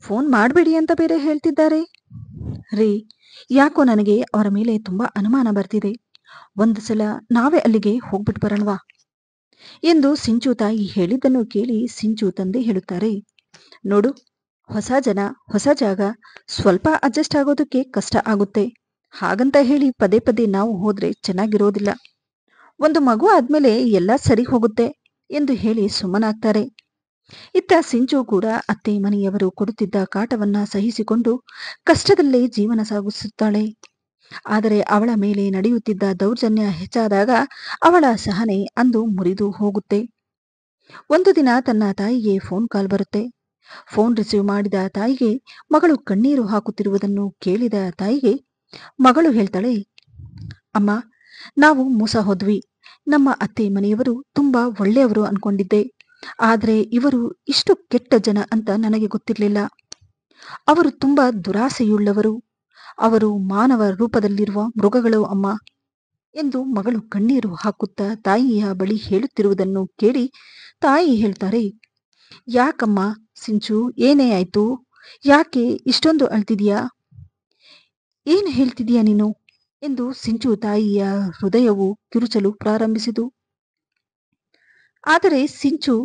ಫೋನ್ ಮಾಡಬೇಡಿ ಅಂತ ಬೇರೆ ಹೇಳ್ತಿದ್ದಾರೆ. ರೀ, ಯಾಕೋ ನನಗೆ ಅವರ ಮೇಲೆ ತುಂಬಾ ಅನುಮಾನ ಬರ್ತಿದೆ. ಒಂದು ಸಲ ನಾವೇ ಅಲ್ಲಿಗೆ ಹೋಗ್ಬಿಟ್ಟು ಬರೋಣವಾ ಎಂದು ಸಿಂಚು ತಾಯಿ ಹೇಳಿದ್ದನ್ನು ಕೇಳಿ ಸಿಂಚು ತಂದೆ ಹೇಳುತ್ತಾರೆ, ನೋಡು, ಹೊಸ ಜನ, ಹೊಸ ಜಾಗ, ಸ್ವಲ್ಪ ಅಡ್ಜಸ್ಟ್ ಆಗೋದಕ್ಕೆ ಕಷ್ಟ ಆಗುತ್ತೆ. ಹಾಗಂತ ಹೇಳಿ ಪದೇ ಪದೇ ನಾವು ಹೋದ್ರೆ ಚೆನ್ನಾಗಿರೋದಿಲ್ಲ. ಒಂದು ಮಗು ಆದ್ಮೇಲೆ ಎಲ್ಲ ಸರಿ ಹೋಗುತ್ತೆ ಎಂದು ಹೇಳಿ ಸುಮ್ಮನಾಗ್ತಾರೆ. ಇತ್ತ ಸಿಂಚು ಕೂಡ ಅತ್ತೆ ಮನೆಯವರು ಕೊಡುತ್ತಿದ್ದ ಕಾಟವನ್ನ ಸಹಿಸಿಕೊಂಡು ಕಷ್ಟದಲ್ಲೇ ಜೀವನ ಸಾಗಿಸುತ್ತಾಳೆ. ಆದರೆ ಅವಳ ಮೇಲೆ ನಡೆಯುತ್ತಿದ್ದ ದೌರ್ಜನ್ಯ ಹೆಚ್ಚಾದಾಗ ಅವಳ ಸಹನೆ ಅಂದು ಮುರಿದು ಹೋಗುತ್ತೆ. ಒಂದು ದಿನ ತನ್ನ ತಾಯಿಗೆ ಫೋನ್ ಕಾಲ್ ಬರುತ್ತೆ. ಫೋನ್ ರಿಸೀವ್ ಮಾಡಿದ ತಾಯಿಗೆ ಮಗಳು ಕಣ್ಣೀರು ಹಾಕುತ್ತಿರುವುದನ್ನು ಕೇಳಿದ ತಾಯಿಗೆ ಮಗಳು ಹೇಳ್ತಾಳೆ, ಅಮ್ಮ, ನಾವು ಮೋಸ ಹೋದ್ವಿ. ನಮ್ಮ ಅತ್ತೆ ಮನೆಯವರು ತುಂಬಾ ಒಳ್ಳೆಯವರು ಅನ್ಕೊಂಡಿದ್ದೆ. ಆದರೆ ಇವರು ಇಷ್ಟು ಕೆಟ್ಟ ಜನ ಅಂತ ನನಗೆ ಗೊತ್ತಿರಲಿಲ್ಲ. ಅವರು ತುಂಬಾ ದುರಾಸೆಯುಳ್ಳವರು. ಅವರು ಮಾನವ ರೂಪದಲ್ಲಿರುವ ಮೃಗಗಳು ಅಮ್ಮ ಎಂದು ಮಗಳು ಕಣ್ಣೀರು ಹಾಕುತ್ತಾ ತಾಯಿಯ ಬಳಿ ಹೇಳುತ್ತಿರುವುದನ್ನು ಕೇಳಿ ತಾಯಿ ಹೇಳ್ತಾರೆ, ಯಾಕಮ್ಮ ಸಿಂಚು, ಏನೇ ಆಯ್ತು? ಯಾಕೆ ಇಷ್ಟೊಂದು ಅಳ್ತಿದೀಯಾ? ಏನು ಹೇಳ್ತಿದೀಯ ನೀನು ಎಂದು ಸಿಂಚು ತಾಯಿಯ ಹೃದಯವು ಕಿರುಚಲು ಪ್ರಾರಂಭಿಸಿತು. ಆದರೆ ಸಿಂಚು,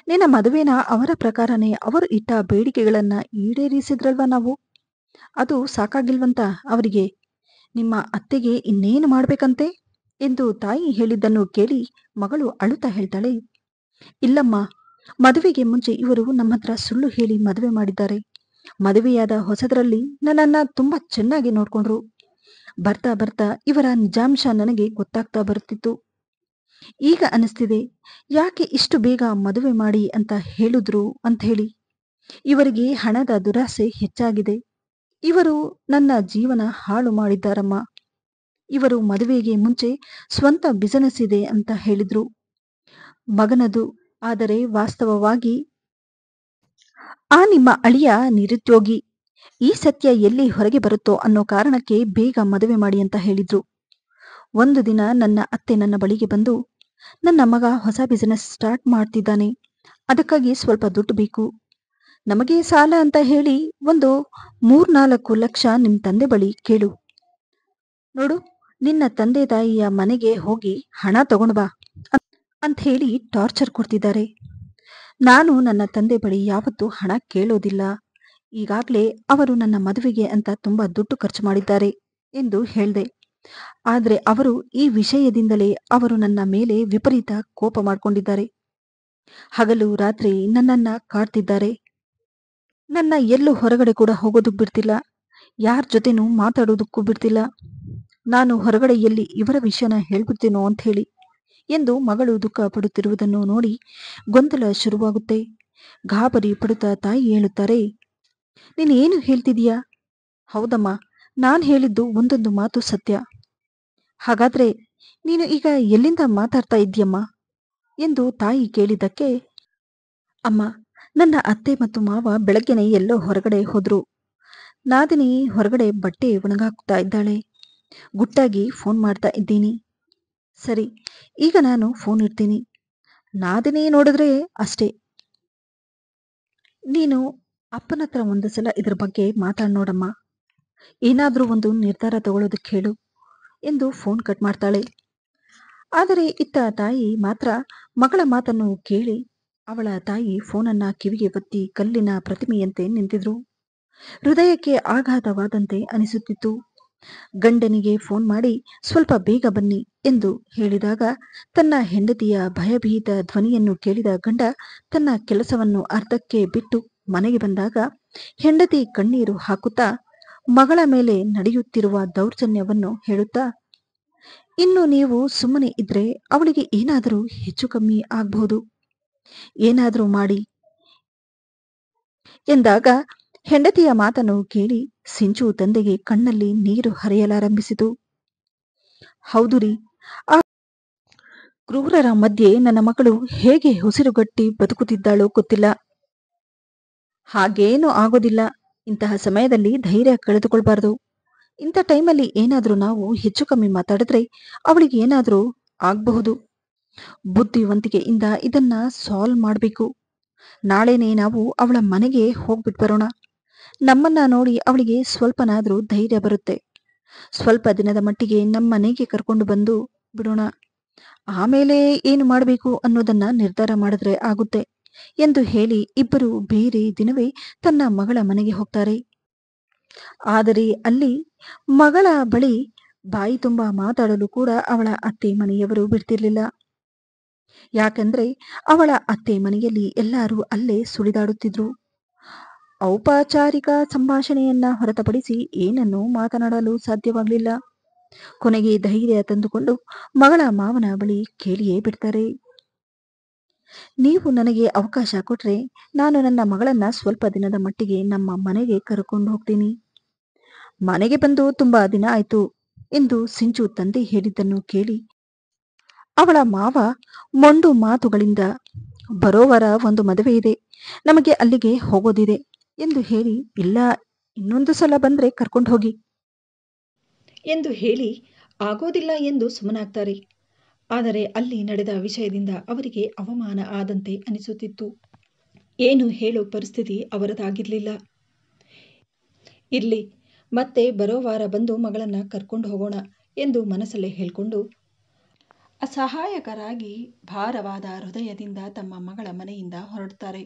ನಿನ್ನ ಮದುವೆನ ಅವರ ಪ್ರಕಾರನೇ ಅವರು ಇಟ್ಟ ಬೇಡಿಕೆಗಳನ್ನ ಈಡೇರಿಸಿದ್ರಲ್ವಾ ನಾವು, ಅದು ಸಾಕಾಗಿಲ್ವಂತ ಅವರಿಗೆ? ನಿಮ್ಮ ಅತ್ತೆಗೆ ಇನ್ನೇನು ಮಾಡ್ಬೇಕಂತೆ ಎಂದು ತಾಯಿ ಹೇಳಿದ್ದನ್ನು ಕೇಳಿ ಮಗಳು ಅಳುತ್ತಾ ಹೇಳ್ತಾಳೆ, ಇಲ್ಲಮ್ಮ, ಮದುವೆಗೆ ಮುಂಚೆ ಇವರು ನಮ್ಮ ಹತ್ರ ಸುಳ್ಳು ಹೇಳಿ ಮದುವೆ ಮಾಡಿದ್ದಾರೆ. ಮದುವೆಯಾದ ಹೊಸದರಲ್ಲಿ ನನ್ನನ್ನ ತುಂಬಾ ಚೆನ್ನಾಗಿ ನೋಡ್ಕೊಂಡ್ರು. ಬರ್ತಾ ಬರ್ತಾ ಇವರ ನಿಜಾಂಶ ನನಗೆ ಗೊತ್ತಾಗ್ತಾ ಬರುತ್ತಿತ್ತು. ಈಗ ಅನಿಸ್ತಿದೆ, ಯಾಕೆ ಇಷ್ಟು ಬೇಗ ಮದುವೆ ಮಾಡಿ ಅಂತ ಹೇಳಿದ್ರು ಅಂತ ಹೇಳಿ. ಇವರಿಗೆ ಹಣದ ದುರಾಸೆ ಹೆಚ್ಚಾಗಿದೆ. ಇವರು ನನ್ನ ಜೀವನ ಹಾಳು ಮಾಡಿದ್ದಾರಮ್ಮ. ಇವರು ಮದುವೆಗೆ ಮುಂಚೆ ಸ್ವಂತ ಬಿಸಿನೆಸ್ ಇದೆ ಅಂತ ಹೇಳಿದ್ರು, ಮಗನದು. ಆದರೆ ವಾಸ್ತವವಾಗಿ ಆ ನಿಮ್ಮ ಅಳಿಯ ನಿರುದ್ಯೋಗಿ. ಈ ಸತ್ಯ ಎಲ್ಲಿ ಹೊರಗೆ ಬರುತ್ತೋ ಅನ್ನೋ ಕಾರಣಕ್ಕೆ ಬೇಗ ಮದುವೆ ಮಾಡಿ ಅಂತ ಹೇಳಿದ್ರು. ಒಂದು ದಿನ ನನ್ನ ಅತ್ತೆ ನನ್ನ ಬಳಿಗೆ ಬಂದು, ನನ್ನ ಮಗ ಹೊಸ ಬಿಸಿನೆಸ್ ಸ್ಟಾರ್ಟ್ ಮಾಡ್ತಿದ್ದಾನೆ, ಅದಕ್ಕಾಗಿ ಸ್ವಲ್ಪ ದುಡ್ಡು ಬೇಕು. ನಮಗೆ ಸಾಲ ಅಂತ ಹೇಳಿ ಒಂದು 3-4 ಲಕ್ಷ ನಿಮ್ ತಂದೆ ಬಳಿ ಕೇಳು. ನೋಡು, ನಿನ್ನ ತಂದೆ ತಾಯಿಯ ಮನೆಗೆ ಹೋಗಿ ಹಣ ತಗೊಂಡ್ ಬಾ ಅಂತ ಹೇಳಿ ಟಾರ್ಚರ್ ಕೊಡ್ತಿದ್ದಾರೆ. ನಾನು ನನ್ನ ತಂದೆ ಬಳಿ ಯಾವತ್ತೂ ಹಣ ಕೇಳೋದಿಲ್ಲ. ಈಗಾಗಲೇ ಅವರು ನನ್ನ ಮದುವೆಗೆ ಅಂತ ತುಂಬಾ ದುಡ್ಡು ಖರ್ಚು ಮಾಡಿದ್ದಾರೆ ಎಂದು ಹೇಳ್ದೆ. ಆದ್ರೆ ಅವರು ಈ ವಿಷಯದಿಂದಲೇ ಅವರು ನನ್ನ ಮೇಲೆ ವಿಪರೀತ ಕೋಪ ಮಾಡ್ಕೊಂಡಿದ್ದಾರೆ. ಹಗಲು ರಾತ್ರಿ ನನ್ನನ್ನ ಕಾಡ್ತಿದ್ದಾರೆ. ನನ್ನ ಎಲ್ಲೂ ಹೊರಗಡೆ ಕೂಡ ಹೋಗೋದಕ್ಕೆ ಬಿಡ್ತಿಲ್ಲ. ಯಾರ ಜೊತೆನೂ ಮಾತಾಡೋದಕ್ಕೂ ಬಿಡ್ತಿಲ್ಲ. ನಾನು ಹೊರಗಡೆ ಎಲ್ಲಿ ಇವರ ವಿಷಯನ ಹೇಳ್ಬಿಡ್ತೀನೋ ಅಂತ ಹೇಳಿ ಎಂದು ಮಗಳು ದುಃಖ ಪಡುತ್ತಿರುವುದನ್ನು ನೋಡಿ ಗೊಂದಲ ಶುರುವಾಗುತ್ತೆ. ಗಾಬರಿ ಪಡುತ್ತಾ ತಾಯಿ ಹೇಳುತ್ತಾರೆ, ನೀನು ಏನು ಹೇಳ್ತಿದೀಯಾ? ಹೌದಮ್ಮ, ನಾನು ಹೇಳಿದ್ದು ಒಂದೊಂದು ಮಾತು ಸತ್ಯ. ಹಾಗಾದ್ರೆ ನೀನು ಈಗ ಎಲ್ಲಿಂದ ಮಾತಾಡ್ತಾ ಇದ್ದೀಯಮ್ಮ ಎಂದು ತಾಯಿ ಕೇಳಿದ್ದಕ್ಕೆ, ಅಮ್ಮ, ನನ್ನ ಅತ್ತೆ ಮತ್ತು ಮಾವ ಬೆಳಗ್ಗೆನೆ ಎಲ್ಲೋ ಹೊರಗಡೆ ಹೋದ್ರು. ನಾದಿನಿ ಹೊರಗಡೆ ಬಟ್ಟೆ ಒಣಗಾಕ್ತಾ ಇದ್ದಾಳೆ. ಗುಟ್ಟಾಗಿ ಫೋನ್ ಮಾಡ್ತಾ ಇದ್ದೀನಿ. ಸರಿ, ಈಗ ನಾನು ಫೋನ್ ಇಡ್ತೀನಿ. ನಾದಿನಿ ನೋಡಿದ್ರೆ ಅಷ್ಟೇ. ನೀನು ಅಪ್ಪನ ಹತ್ರ ಒಂದು ಸಲ ಇದ್ರ ಬಗ್ಗೆ ಮಾತಾಡ್ ನೋಡಮ್ಮ. ಏನಾದ್ರೂ ಒಂದು ನಿರ್ಧಾರ ತಗೊಳ್ಳೋದಕ್ಕೆ ಹೇಳು ಎಂದು ಫೋನ್ ಕಟ್ ಮಾಡ್ತಾಳೆ. ಆದರೆ ಇತ್ತ ತಾಯಿ ಮಾತ್ರ ಮಗಳ ಮಾತನ್ನು ಕೇಳಿ ಅವಳ ತಾಯಿ ಫೋನನ್ನ ಕಿವಿಗೆ ಒತ್ತಿ ಕಲ್ಲಿನ ಪ್ರತಿಮೆಯಂತೆ ನಿಂತಿದ್ರು. ಹೃದಯಕ್ಕೆ ಆಘಾತವಾದಂತೆ ಅನಿಸುತ್ತಿತ್ತು. ಗಂಡನಿಗೆ ಫೋನ್ ಮಾಡಿ ಸ್ವಲ್ಪ ಬೇಗ ಬನ್ನಿ ಎಂದು ಹೇಳಿದಾಗ ತನ್ನ ಹೆಂಡತಿಯ ಭಯಭೀತ ಧ್ವನಿಯನ್ನು ಕೇಳಿದ ಗಂಡ ತನ್ನ ಕೆಲಸವನ್ನು ಅರ್ಧಕ್ಕೆ ಬಿಟ್ಟು ಮನೆಗೆ ಬಂದಾಗ ಹೆಂಡತಿ ಕಣ್ಣೀರು ಹಾಕುತ್ತಾ ಮಗಳ ಮೇಲೆ ನಡೆಯುತ್ತಿರುವ ದೌರ್ಜನ್ಯವನ್ನು ಹೇಳುತ್ತಾ, ಇನ್ನು ನೀವು ಸುಮ್ಮನೆ ಇದ್ರೆ ಅವಳಿಗೆ ಏನಾದರೂ ಹೆಚ್ಚು ಕಮ್ಮಿ ಆಗಬಹುದು, ಏನಾದರೂ ಮಾಡಿ ಎಂದಾಗ ಹೆಂಡತಿಯ ಮಾತನ್ನು ಕೇಳಿ ಸಿಂಚು ತಂದೆಗೆ ಕಣ್ಣಲ್ಲಿ ನೀರು ಹರಿಯಲಾರಂಭಿಸಿತು. ಹೌದು ರೀ, ಆ ಕ್ರೂರರ ಮಧ್ಯೆ ನನ್ನ ಮಗಳು ಹೇಗೆ ಉಸಿರುಗಟ್ಟಿ ಬದುಕುತ್ತಿದ್ದಾಳೋ ಗೊತ್ತಿಲ್ಲ. ಹಾಗೇನೂ ಆಗೋದಿಲ್ಲ. ಇಂತಹ ಸಮಯದಲ್ಲಿ ಧೈರ್ಯ ಕಳೆದುಕೊಳ್ಬಾರ್ದು. ಇಂಥ ಟೈಮಲ್ಲಿ ಏನಾದ್ರೂ ನಾವು ಹೆಚ್ಚು ಕಮ್ಮಿ ಮಾತಾಡಿದ್ರೆ ಅವಳಿಗೆ ಏನಾದ್ರೂ ಆಗಬಹುದು. ಬುದ್ಧಿವಂತಿಕೆಯಿಂದ ಇದನ್ನ ಸಾಲ್ವ್ ಮಾಡಬೇಕು. ನಾಳೆನೇ ನಾವು ಅವಳ ಮನೆಗೆ ಹೋಗ್ಬಿಟ್ಟು ಬರೋಣ. ನಮ್ಮನ್ನ ನೋಡಿ ಅವಳಿಗೆ ಸ್ವಲ್ಪನಾದ್ರೂ ಧೈರ್ಯ ಬರುತ್ತೆ. ಸ್ವಲ್ಪ ದಿನದ ಮಟ್ಟಿಗೆ ನಮ್ಮ ಮನೆಗೆ ಕರ್ಕೊಂಡು ಬಂದು ಬಿಡೋಣ. ಆಮೇಲೆ ಏನು ಮಾಡಬೇಕು ಅನ್ನೋದನ್ನ ನಿರ್ಧಾರ ಮಾಡಿದ್ರೆ ಆಗುತ್ತೆ ಎಂದು ಹೇಳಿ ಇಬ್ಬರು ಬೇರೆ ದಿನವೇ ತನ್ನ ಮಗಳ ಮನೆಗೆ ಹೋಗ್ತಾರೆ. ಆದರೆ ಅಲ್ಲಿ ಮಗಳ ಬಳಿ ಬಾಯಿ ತುಂಬ ಮಾತಾಡಲು ಕೂಡ ಅವಳ ಅತ್ತೆ ಮನೆಯವರು ಬಿಡ್ತಿರ್ಲಿಲ್ಲ. ಯಾಕಂದ್ರೆ ಅವಳ ಅತ್ತೆ ಮನೆಯಲ್ಲಿ ಎಲ್ಲರೂ ಅಲ್ಲೇ ಸುಳಿದಾಡುತ್ತಿದ್ರು. ಔಪಚಾರಿಕ ಸಂಭಾಷಣೆಯನ್ನ ಹೊರತುಪಡಿಸಿ ಏನನ್ನೂ ಮಾತನಾಡಲು ಸಾಧ್ಯವಾಗಲಿಲ್ಲ. ಕೊನೆಗೆ ಧೈರ್ಯ ತಂದುಕೊಂಡು ಮಗಳ ಮಾವನ ಬಳಿ ಕೇಳಿಯೇ ಬಿಡ್ತಾರೆ. ನೀವು ನನಗೆ ಅವಕಾಶ ಕೊಟ್ರೆ ನಾನು ನನ್ನ ಮಗಳನ್ನ ಸ್ವಲ್ಪ ದಿನದ ಮಟ್ಟಿಗೆ ನಮ್ಮ ಮನೆಗೆ ಕರ್ಕೊಂಡು ಹೋಗ್ತೀನಿ. ಮನೆಗೆ ಬಂದು ತುಂಬಾ ದಿನ ಆಯ್ತು ಎಂದು ಸಿಂಚು ತಂದೆ ಹೇಳಿದ್ದನ್ನು ಕೇಳಿ ಅವಳ ಮಾವ ಮೊಂಡು ಮಾತುಗಳಿಂದ ಬರೋವರ ಒಂದು ಮದುವೆ ಇದೆ, ನಮಗೆ ಅಲ್ಲಿಗೆ ಹೋಗೋದಿದೆ ಎಂದು ಹೇಳಿ, ಇಲ್ಲ, ಇನ್ನೊಂದು ಸಲ ಬಂದ್ರೆ ಕರ್ಕೊಂಡು ಹೋಗಿ ಎಂದು ಹೇಳಿ ಆಗೋದಿಲ್ಲ ಎಂದು ಸುಮ್ಮನಾಗ್ತಾರೆ. ಆದರೆ ಅಲ್ಲಿ ನಡೆದ ವಿಷಯದಿಂದ ಅವರಿಗೆ ಅವಮಾನ ಆದಂತೆ ಅನಿಸುತ್ತಿತ್ತು. ಏನು ಹೇಳೋ ಪರಿಸ್ಥಿತಿ ಅವರದಾಗಿರ್ಲಿಲ್ಲ. ಇರ್ಲಿ, ಮತ್ತೆ ಬರೋ ವಾರ ಬಂದು ಮಗಳನ್ನ ಕರ್ಕೊಂಡು ಹೋಗೋಣ ಎಂದು ಮನಸ್ಸಲ್ಲೇ ಹೇಳ್ಕೊಂಡು ಅಸಹಾಯಕರಾಗಿ ಭಾರವಾದ ಹೃದಯದಿಂದ ತಮ್ಮ ಮಗಳ ಮನೆಯಿಂದ ಹೊರಡ್ತಾರೆ.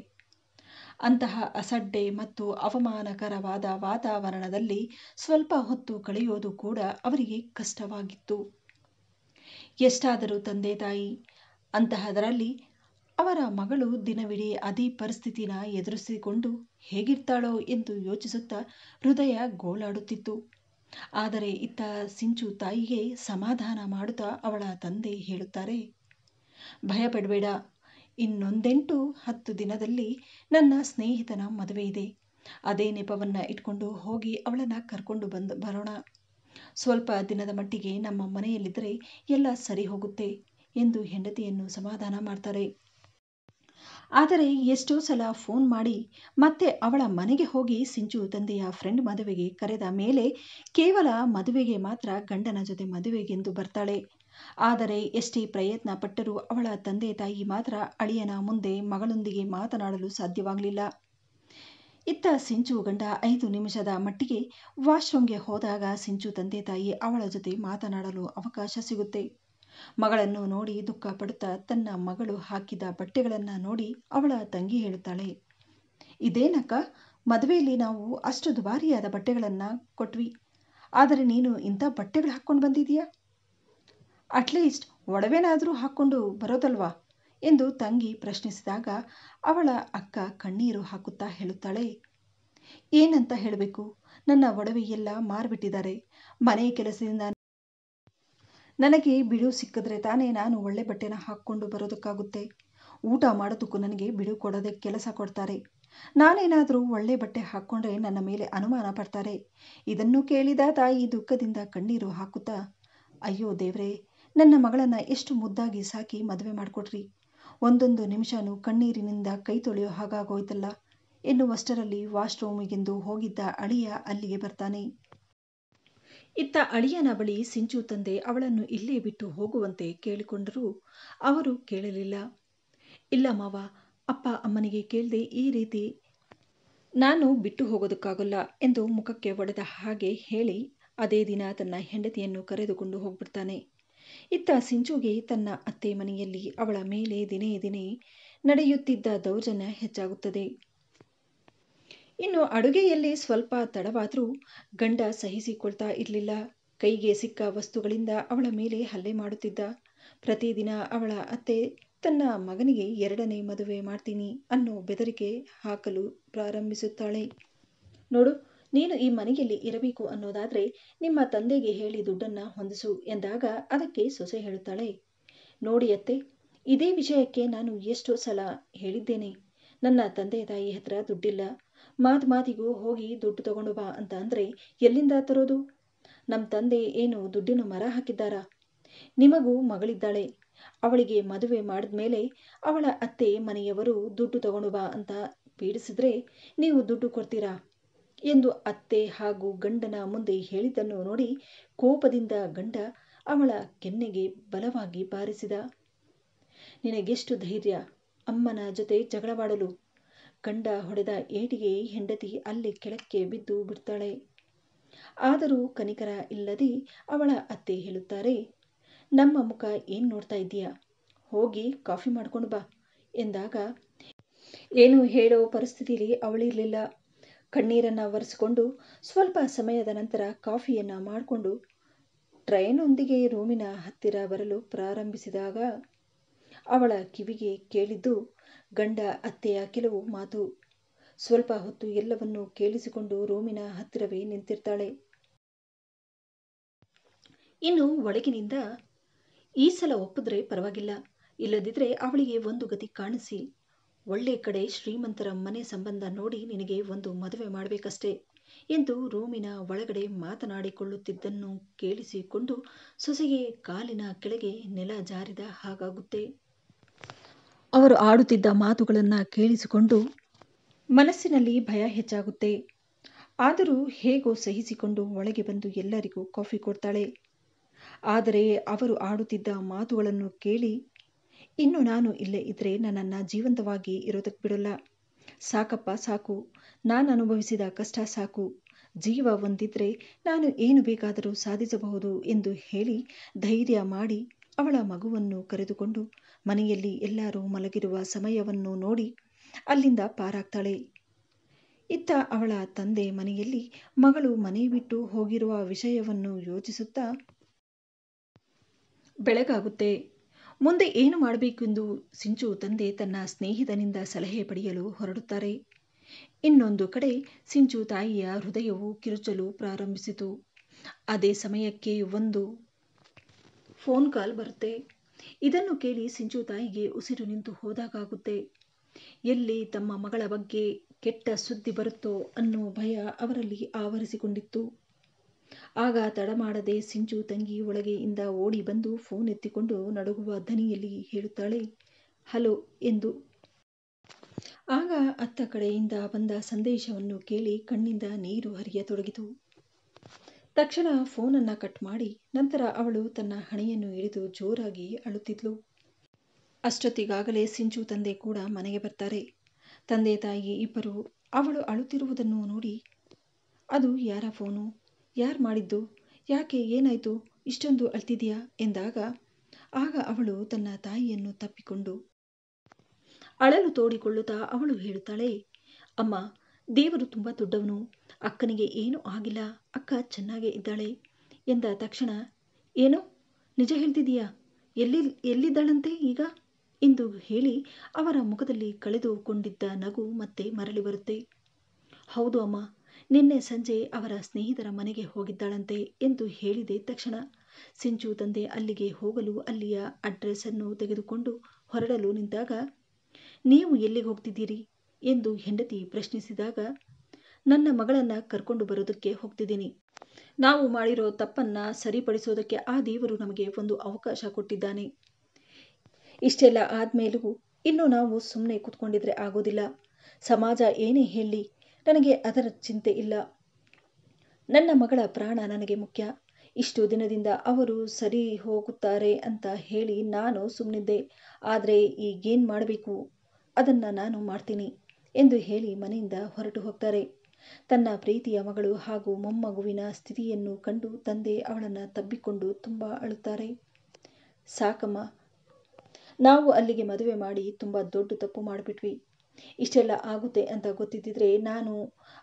ಅಂತಹ ಅಸಡ್ಡೆ ಮತ್ತು ಅವಮಾನಕರವಾದ ವಾತಾವರಣದಲ್ಲಿ ಸ್ವಲ್ಪ ಹೊತ್ತು ಕಳೆಯೋದು ಕೂಡ ಅವರಿಗೆ ಕಷ್ಟವಾಗಿತ್ತು. ಎಷ್ಟಾದರೂ ತಂದೆ ತಾಯಿ, ಅಂತಹದರಲ್ಲಿ ಅವರ ಮಗಳು ದಿನವಿಡೀ ಅದೇ ಪರಿಸ್ಥಿತಿನ ಎದುರಿಸಿಕೊಂಡು ಹೇಗಿರ್ತಾಳೋ ಎಂದು ಯೋಚಿಸುತ್ತಾ ಹೃದಯ ಗೋಳಾಡುತ್ತಿತ್ತು. ಆದರೆ ಇತ್ತ ಸಿಂಚು ತಾಯಿಗೆ ಸಮಾಧಾನ ಮಾಡುತ್ತಾ ಅವಳ ತಂದೆ ಹೇಳುತ್ತಾರೆ, ಭಯಪಡಬೇಡ, ಇನ್ನೊಂದೆಂಟು 10 ದಿನದಲ್ಲಿ ನನ್ನ ಸ್ನೇಹಿತನ ಮದುವೆ ಇದೆ. ಅದೇ ನೆಪವನ್ನ ಇಟ್ಕೊಂಡು ಹೋಗಿ ಅವಳನ್ನ ಕರ್ಕೊಂಡು ಬರೋಣ. ಸ್ವಲ್ಪ ದಿನದ ಮಟ್ಟಿಗೆ ನಮ್ಮ ಮನೆಯಲ್ಲಿದ್ದರೆ ಎಲ್ಲ ಸರಿ ಹೋಗುತ್ತೆ ಎಂದು ಹೆಂಡತಿಯನ್ನು ಸಮಾಧಾನ ಮಾಡ್ತಾರೆ. ಆದರೆ ಎಷ್ಟೋ ಸಲ ಫೋನ್ ಮಾಡಿ ಮತ್ತೆ ಅವಳ ಮನೆಗೆ ಹೋಗಿ ಸಿಂಚು ತಂದೆಯ ಫ್ರೆಂಡ್ ಮದುವೆಗೆ ಕರೆದ ಮೇಲೆ ಕೇವಲ ಮದುವೆಗೆ ಮಾತ್ರ ಗಂಡನ ಜೊತೆ ಮದುವೆಗೆಂದು ಬರ್ತಾಳೆ. ಆದರೆ ಎಷ್ಟೇ ಪ್ರಯತ್ನ ಪಟ್ಟರೂ ಅವಳ ತಂದೆ ತಾಯಿ ಮಾತ್ರ ಅಳಿಯನ ಮುಂದೆ ಮಗಳೊಂದಿಗೆ ಮಾತನಾಡಲು ಸಾಧ್ಯವಾಗಲಿಲ್ಲ. ಇತ್ತ ಸಿಂಚು ಗಂಡ 5 ನಿಮಿಷದ ಮಟ್ಟಿಗೆ ವಾಶ್ರೂಮ್ಗೆ ಹೋದಾಗ ಸಿಂಚು ತಂದೆ ತಾಯಿ ಅವಳ ಜೊತೆ ಮಾತನಾಡಲು ಅವಕಾಶ ಸಿಗುತ್ತೆ. ಮಗಳನ್ನು ನೋಡಿ ದುಃಖ ಪಡುತ್ತಾ ತನ್ನ ಮಗಳು ಹಾಕಿದ ಬಟ್ಟೆಗಳನ್ನ ನೋಡಿ ಅವಳ ತಂಗಿ ಹೇಳುತ್ತಾಳೆ, ಇದೇನಕ್ಕ, ಮದುವೆಯಲ್ಲಿ ನಾವು ಅಷ್ಟು ದುಬಾರಿಯಾದ ಬಟ್ಟೆಗಳನ್ನ ಕೊಟ್ವಿ, ಆದರೆ ನೀನು ಇಂಥ ಬಟ್ಟೆಗಳು ಹಾಕ್ಕೊಂಡು ಬಂದಿದೀಯಾ, ಅಟ್ಲೀಸ್ಟ್ ಒಡವೆನಾದರೂ ಹಾಕ್ಕೊಂಡು ಬರೋದಲ್ವಾ ಎಂದು ತಂಗಿ ಪ್ರಶ್ನಿಸಿದಾಗ ಅವಳ ಅಕ್ಕ ಕಣ್ಣೀರು ಹಾಕುತ್ತಾ ಹೇಳುತ್ತಾಳೆ, ಏನಂತ ಹೇಳಬೇಕು, ನನ್ನ ಒಡವೆ ಎಲ್ಲ ಮಾರ್ಬಿಟ್ಟಿದ್ದಾರೆ. ಮನೆ ಕೆಲಸದಿಂದ ನನಗೆ ಬಿಡುವು ಸಿಕ್ಕಿದ್ರೆ ತಾನೇ ನಾನು ಒಳ್ಳೆ ಬಟ್ಟೆನ ಹಾಕ್ಕೊಂಡು ಬರೋದಕ್ಕಾಗುತ್ತೆ. ಊಟ ಮಾಡೋದಕ್ಕೂ ನನಗೆ ಬಿಡುವು ಕೊಡೋದೇ ಕೆಲಸ ಕೊಡ್ತಾರೆ. ನಾನೇನಾದರೂ ಒಳ್ಳೆ ಬಟ್ಟೆ ಹಾಕ್ಕೊಂಡ್ರೆ ನನ್ನ ಮೇಲೆ ಅನುಮಾನ ಪಡ್ತಾರೆ. ಇದನ್ನು ಕೇಳಿದ ತಾಯಿ ದುಃಖದಿಂದ ಕಣ್ಣೀರು ಹಾಕುತ್ತಾ, ಅಯ್ಯೋ ದೇವ್ರೇ, ನನ್ನ ಮಗಳನ್ನ ಎಷ್ಟು ಮುದ್ದಾಗಿ ಸಾಕಿ ಮದುವೆ ಮಾಡಿಕೊಟ್ರಿ, ಒಂದೊಂದು ನಿಮಿಷನೂ ಕಣ್ಣೀರಿನಿಂದ ಕೈ ತೊಳೆಯೋ ಹಾಗಾಗೋಯ್ತಲ್ಲ ಎನ್ನುವಷ್ಟರಲ್ಲಿ ವಾಶ್ರೂಮಿಗೆಂದು ಹೋಗಿದ್ದ ಅಳಿಯ ಅಲ್ಲಿಗೆ ಬರ್ತಾನೆ. ಇತ್ತ ಅಳಿಯನ ಬಳಿ ಸಿಂಚು ತಂದೆ ಅವಳನ್ನು ಇಲ್ಲೇ ಬಿಟ್ಟು ಹೋಗುವಂತೆ ಕೇಳಿಕೊಂಡರೂ ಅವರು ಕೇಳಲಿಲ್ಲ. ಇಲ್ಲ ಮಾವ, ಅಪ್ಪ ಅಮ್ಮನಿಗೆ ಕೇಳದೆ ಈ ರೀತಿ ನಾನು ಬಿಟ್ಟು ಹೋಗೋದಕ್ಕಾಗಲ್ಲ ಎಂದು ಮುಖಕ್ಕೆ ಒಡೆದ ಹಾಗೆ ಹೇಳಿ ಅದೇ ದಿನ ತನ್ನ ಹೆಂಡತಿಯನ್ನು ಕರೆದುಕೊಂಡು ಹೋಗ್ಬಿಡ್ತಾನೆ. ಇತ್ತ ಸಿಂಚುಗೆ ತನ್ನ ಅತ್ತೆ ಮನೆಯಲ್ಲಿ ಅವಳ ಮೇಲೆ ದಿನೇ ದಿನೇ ನಡೆಯುತ್ತಿದ್ದ ದೌರ್ಜನ್ಯ ಹೆಚ್ಚಾಗುತ್ತದೆ. ಇನ್ನು ಅಡುಗೆಯಲ್ಲಿ ಸ್ವಲ್ಪ ತಡವಾದರೂ ಗಂಡ ಸಹಿಸಿಕೊಳ್ತಾ ಇರಲಿಲ್ಲ. ಕೈಗೆ ಸಿಕ್ಕ ವಸ್ತುಗಳಿಂದ ಅವಳ ಮೇಲೆ ಹಲ್ಲೆ ಮಾಡುತ್ತಿದ್ದ. ಪ್ರತಿದಿನ ಅವಳ ಅತ್ತೆ ತನ್ನ ಮಗನಿಗೆ 2ನೇ ಮದುವೆ ಮಾಡ್ತೀನಿ ಅನ್ನೋ ಬೆದರಿಕೆ ಹಾಕಲು ಪ್ರಾರಂಭಿಸುತ್ತಾಳೆ. ನೋಡು, ನೀನು ಈ ಮನೆಯಲ್ಲಿ ಇರಬೇಕು ಅನ್ನೋದಾದ್ರೆ ನಿಮ್ಮ ತಂದೆಗೆ ಹೇಳಿ ದುಡ್ಡನ್ನ ಹೊಂದಿಸು ಎಂದಾಗ ಅದಕ್ಕೆ ಸೊಸೆ ಹೇಳುತ್ತಾಳೆ, ನೋಡಿ ಅತ್ತೆ, ಇದೇ ವಿಷಯಕ್ಕೆ ನಾನು ಎಷ್ಟೋ ಸಲ ಹೇಳಿದ್ದೇನೆ, ನನ್ನ ತಂದೆ ತಾಯಿ ಹತ್ರ ದುಡ್ಡಿಲ್ಲ, ಮಾತಿಗೂ ಹೋಗಿ ದುಡ್ಡು ತಗೊಂಡು ಬಾ ಅಂತ ಅಂದ್ರೆ ಎಲ್ಲಿಂದ ತರೋದು? ನಮ್ಮ ತಂದೆ ಏನು ದುಡ್ಡಿನ ಮರ ಹಾಕಿದ್ದಾರಾ? ನಿಮಗೂ ಮಗಳಿದ್ದಾಳೆ, ಅವಳಿಗೆ ಮದುವೆ ಮಾಡಿದ್ಮೇಲೆ ಅವಳ ಅತ್ತೆ ಮನೆಯವರು ದುಡ್ಡು ತಗೊಂಡು ಬಾ ಅಂತ ಪೀಡಿಸಿದ್ರೆ ನೀವು ದುಡ್ಡು ಕೊಡ್ತೀರಾ ಎಂದು ಅತ್ತೆ ಹಾಗೂ ಗಂಡನ ಮುಂದೆ ಹೇಳಿದ್ದನ್ನು ನೋಡಿ ಕೋಪದಿಂದ ಗಂಡ ಅವಳ ಕೆನ್ನೆಗೆ ಬಲವಾಗಿ ಬಾರಿಸಿದ. ನಿನಗೆಷ್ಟು ಧೈರ್ಯ ಅಮ್ಮನ ಜೊತೆ ಜಗಳವಾಡಲು? ಗಂಡ ಹೊಡೆದ ಏಟಿಗೆ ಹೆಂಡತಿ ಅಲ್ಲಿ ಕೆಳಕ್ಕೆ ಬಿದ್ದು ಬಿಡ್ತಾಳೆ. ಆದರೂ ಕನಿಕರ ಇಲ್ಲದೆ ಅವಳ ಅತ್ತೆ ಹೇಳುತ್ತಾರೆ, ನಮ್ಮ ಮುಖ ಏನು ನೋಡ್ತಾ ಇದ್ದೀಯಾ, ಹೋಗಿ ಕಾಫಿ ಮಾಡ್ಕೊಂಡು ಬಾ ಎಂದಾಗ ಏನು ಹೇಳೋ ಪರಿಸ್ಥಿತಿಯಲ್ಲಿ ಅವಳಿರಲಿಲ್ಲ. ಕಣ್ಣೀರನ್ನು ಒರೆಸಿಕೊಂಡು ಸ್ವಲ್ಪ ಸಮಯದ ನಂತರ ಕಾಫಿಯನ್ನು ಮಾಡಿಕೊಂಡು ಟ್ರೈನೊಂದಿಗೆ ರೂಮಿನ ಹತ್ತಿರ ಬರಲು ಪ್ರಾರಂಭಿಸಿದಾಗ ಅವಳ ಕಿವಿಗೆ ಕೇಳಿದ್ದು ಗಂಡ ಅತ್ತೆಯ ಕೆಲವು ಮಾತು. ಸ್ವಲ್ಪ ಹೊತ್ತು ಎಲ್ಲವನ್ನೂ ಕೇಳಿಸಿಕೊಂಡು ರೂಮಿನ ಹತ್ತಿರವೇ ನಿಂತಿರ್ತಾಳೆ. ಇನ್ನು ಒಳಗಿನಿಂದ, ಈ ಸಲ ಒಪ್ಪಿದ್ರೆ ಪರವಾಗಿಲ್ಲ, ಇಲ್ಲದಿದ್ರೆ ಅವಳಿಗೆ ಒಂದು ಗತಿ ಕಾಣಿಸಿ ಒಳ್ಳೆ ಕಡೆ ಶ್ರೀಮಂತರ ಮನೆ ಸಂಬಂಧ ನೋಡಿ ನಿನಗೆ ಒಂದು ಮದುವೆ ಮಾಡಬೇಕಷ್ಟೇ ಎಂದು ರೂಮಿನ ಒಳಗಡೆ ಮಾತನಾಡಿಕೊಳ್ಳುತ್ತಿದ್ದನ್ನು ಕೇಳಿಸಿಕೊಂಡು ಸೊಸೆಗೆ ಕಾಲಿನ ಕೆಳಗೆ ನೆಲ ಜಾರಿದ ಹಾಗಾಗುತ್ತೆ. ಅವರು ಆಡುತ್ತಿದ್ದ ಮಾತುಗಳನ್ನು ಕೇಳಿಸಿಕೊಂಡು ಮನಸ್ಸಿನಲ್ಲಿ ಭಯ ಹೆಚ್ಚಾಗುತ್ತೆ. ಆದರೂ ಹೇಗೋ ಸಹಿಸಿಕೊಂಡು ಒಳಗೆ ಬಂದು ಎಲ್ಲರಿಗೂ ಕಾಫಿ ಕೊಡ್ತಾಳೆ. ಆದರೆ ಅವರು ಆಡುತ್ತಿದ್ದ ಮಾತುಗಳನ್ನು ಕೇಳಿ, ಇನ್ನು ನಾನು ಇಲ್ಲೇ ಇದ್ರೆ ನನ್ನನ್ನು ಜೀವಂತವಾಗಿ ಇರೋದಕ್ಕೆ ಬಿಡೋಲ್ಲ, ಸಾಕಪ್ಪ ಸಾಕು, ನಾನು ಅನುಭವಿಸಿದ ಕಷ್ಟ ಸಾಕು, ಜೀವ ಒಂದಿದ್ರೆ ನಾನು ಏನು ಬೇಕಾದರೂ ಸಾಧಿಸಬಹುದು ಎಂದು ಹೇಳಿ ಧೈರ್ಯ ಮಾಡಿ ಅವಳ ಮಗುವನ್ನು ಕರೆದುಕೊಂಡು ಮನೆಯಲ್ಲಿ ಎಲ್ಲರೂ ಮಲಗಿರುವ ಸಮಯವನ್ನು ನೋಡಿ ಅಲ್ಲಿಂದ ಪಾರಾಗ್ತಾಳೆ. ಇತ್ತ ಅವಳ ತಂದೆ ಮನೆಯಲ್ಲಿ ಮಗಳು ಮನೆ ಬಿಟ್ಟು ಹೋಗಿರುವ ವಿಷಯವನ್ನು ಯೋಚಿಸುತ್ತಾ ಬೆಳಗಾಗುತ್ತೆ. ಮುಂದೆ ಏನು ಮಾಡಬೇಕೆಂದು ಸಿಂಚು ತಂದೆ ತನ್ನ ಸ್ನೇಹಿತನಿಂದ ಸಲಹೆ ಪಡೆಯಲು ಹೊರಡುತ್ತಾರೆ. ಇನ್ನೊಂದು ಕಡೆ ಸಿಂಚು ತಾಯಿಯ ಹೃದಯವು ಕಿರುಚಲು ಪ್ರಾರಂಭಿಸಿತು. ಅದೇ ಸಮಯಕ್ಕೆ ಒಂದು ಫೋನ್ ಕಾಲ್ ಬರುತ್ತೆ. ಇದನ್ನು ಕೇಳಿ ಸಿಂಚು ತಾಯಿಗೆ ಉಸಿರು ನಿಂತು ಹೋದಾಗುತ್ತೆ. ಎಲ್ಲಿ ತಮ್ಮ ಮಗಳ ಬಗ್ಗೆ ಕೆಟ್ಟ ಸುದ್ದಿ ಬರುತ್ತೋ ಅನ್ನೋ ಭಯ ಅವರಲ್ಲಿ ಆವರಿಸಿಕೊಂಡಿತ್ತು. ಆಗ ತಡ ಮಾಡದೆ ಸಿಂಚು ತಂಗಿ ಒಳಗೆಯಿಂದ ಓಡಿ ಬಂದು ಫೋನ್ ಎತ್ತಿಕೊಂಡು ನಡುಗುವ ದನಿಯಲ್ಲಿ ಹೇಳುತ್ತಾಳೆ, ಹಲೋ ಎಂದು. ಆಗ ಅತ್ತ ಕಡೆಯಿಂದ ಬಂದ ಸಂದೇಶವನ್ನು ಕೇಳಿ ಕಣ್ಣಿಂದ ನೀರು ಹರಿಯತೊಡಗಿತು. ತಕ್ಷಣ ಫೋನನ್ನು ಕಟ್ ಮಾಡಿ ನಂತರ ಅವಳು ತನ್ನ ಹಣೆಯನ್ನು ಹಿಡಿದು ಜೋರಾಗಿ ಅಳುತ್ತಿದ್ಲು. ಅಷ್ಟೊತ್ತಿಗಾಗಲೇ ಸಿಂಚು ತಂದೆ ಕೂಡ ಮನೆಗೆ ಬರ್ತಾರೆ. ತಂದೆ ತಾಯಿ ಇಬ್ಬರು ಅವಳು ಅಳುತ್ತಿರುವುದನ್ನು ನೋಡಿ, ಅದು ಯಾರ ಫೋನು, ಯಾರು ಮಾಡಿದ್ದು, ಯಾಕೆ, ಏನಾಯ್ತು, ಇಷ್ಟೊಂದು ಅಳ್ತಿದೆಯಾ ಎಂದಾಗ ಆಗ ಅವಳು ತನ್ನ ತಾಯಿಯನ್ನು ತಪ್ಪಿಕೊಂಡು ಅಳಲು ತೋಡಿಕೊಳ್ಳುತ್ತಾ ಅವಳು ಹೇಳುತ್ತಾಳೆ, ಅಮ್ಮ, ದೇವರು ತುಂಬ ದೊಡ್ಡವನು, ಅಕ್ಕನಿಗೆ ಏನೂ ಆಗಿಲ್ಲ, ಅಕ್ಕ ಚೆನ್ನಾಗೇ ಇದ್ದಾಳೆ ಎಂದ ತಕ್ಷಣ, ಏನು ನಿಜ ಹೇಳ್ತಿದೀಯಾ, ಎಲ್ಲಿದ್ದಾಳಂತೆ ಈಗ ಎಂದು ಹೇಳಿ ಅವರ ಮುಖದಲ್ಲಿ ಕಳೆದುಕೊಂಡಿದ್ದ ನಗು ಮತ್ತೆ ಮರಳಿ ಬರುತ್ತೆ. ಹೌದು ಅಮ್ಮ, ನಿನ್ನೆ ಸಂಜೆ ಅವರ ಸ್ನೇಹಿತರ ಮನೆಗೆ ಹೋಗಿದ್ದಾಳಂತೆ ಎಂದು ಹೇಳಿದೆ ತಕ್ಷಣ ಸಿಂಚು ತಂದೆ ಅಲ್ಲಿಗೆ ಹೋಗಲು ಅಲ್ಲಿಯ ಅಡ್ರೆಸ್ ಅನ್ನು ತೆಗೆದುಕೊಂಡು ಹೊರಡಲು ನಿಂತಾಗ, ನೀವು ಎಲ್ಲಿಗೆ ಹೋಗ್ತಿದ್ದೀರಿ ಎಂದು ಹೆಂಡತಿ ಪ್ರಶ್ನಿಸಿದಾಗ, ನನ್ನ ಮಗಳನ್ನು ಕರ್ಕೊಂಡು ಬರೋದಕ್ಕೆ ಹೋಗ್ತಿದ್ದೀನಿ, ನಾವು ಮಾಡಿರೋ ತಪ್ಪನ್ನ ಸರಿಪಡಿಸೋದಕ್ಕೆ ಆ ದೇವರು ನಮಗೆ ಒಂದು ಅವಕಾಶ ಕೊಟ್ಟಿದ್ದಾನೆ, ಇಷ್ಟೆಲ್ಲ ಆದ್ಮೇಲೂ ಇನ್ನು ನಾವು ಸುಮ್ಮನೆ ಕೂತ್ಕೊಂಡಿದ್ರೆ ಆಗೋದಿಲ್ಲ, ಸಮಾಜ ಏನೇ ಹೇಳಿ ನನಗೆ ಅದರ ಚಿಂತೆ ಇಲ್ಲ, ನನ್ನ ಮಗಳ ಪ್ರಾಣ ನನಗೆ ಮುಖ್ಯ, ಇಷ್ಟು ದಿನದಿಂದ ಅವರು ಸರಿ ಹೋಗುತ್ತಾರೆ ಅಂತ ಹೇಳಿ ನಾನು ಸುಮ್ಮನಿದ್ದೆ, ಆದರೆ ಈಗೇನು ಮಾಡಬೇಕು ಅದನ್ನು ನಾನು ಮಾಡ್ತೀನಿ ಎಂದು ಹೇಳಿ ಮನೆಯಿಂದ ಹೊರಟು ಹೋಗ್ತಾರೆ. ತನ್ನ ಪ್ರೀತಿಯ ಮಗಳು ಹಾಗೂ ಮೊಮ್ಮಗುವಿನ ಸ್ಥಿತಿಯನ್ನು ಕಂಡು ತಂದೆ ಅವಳನ್ನು ತಬ್ಬಿಕೊಂಡು ತುಂಬ ಅಳುತ್ತಾರೆ. ಸಾಕಮ್ಮ, ನಾವು ಅಲ್ಲಿಗೆ ಮದುವೆ ಮಾಡಿ ತುಂಬ ದೊಡ್ಡ ತಪ್ಪು ಮಾಡಿಬಿಟ್ವಿ, ಇಷ್ಟೆಲ್ಲ ಆಗುತ್ತೆ ಅಂತ ಗೊತ್ತಿದ್ದಿದ್ರೆ ನಾನು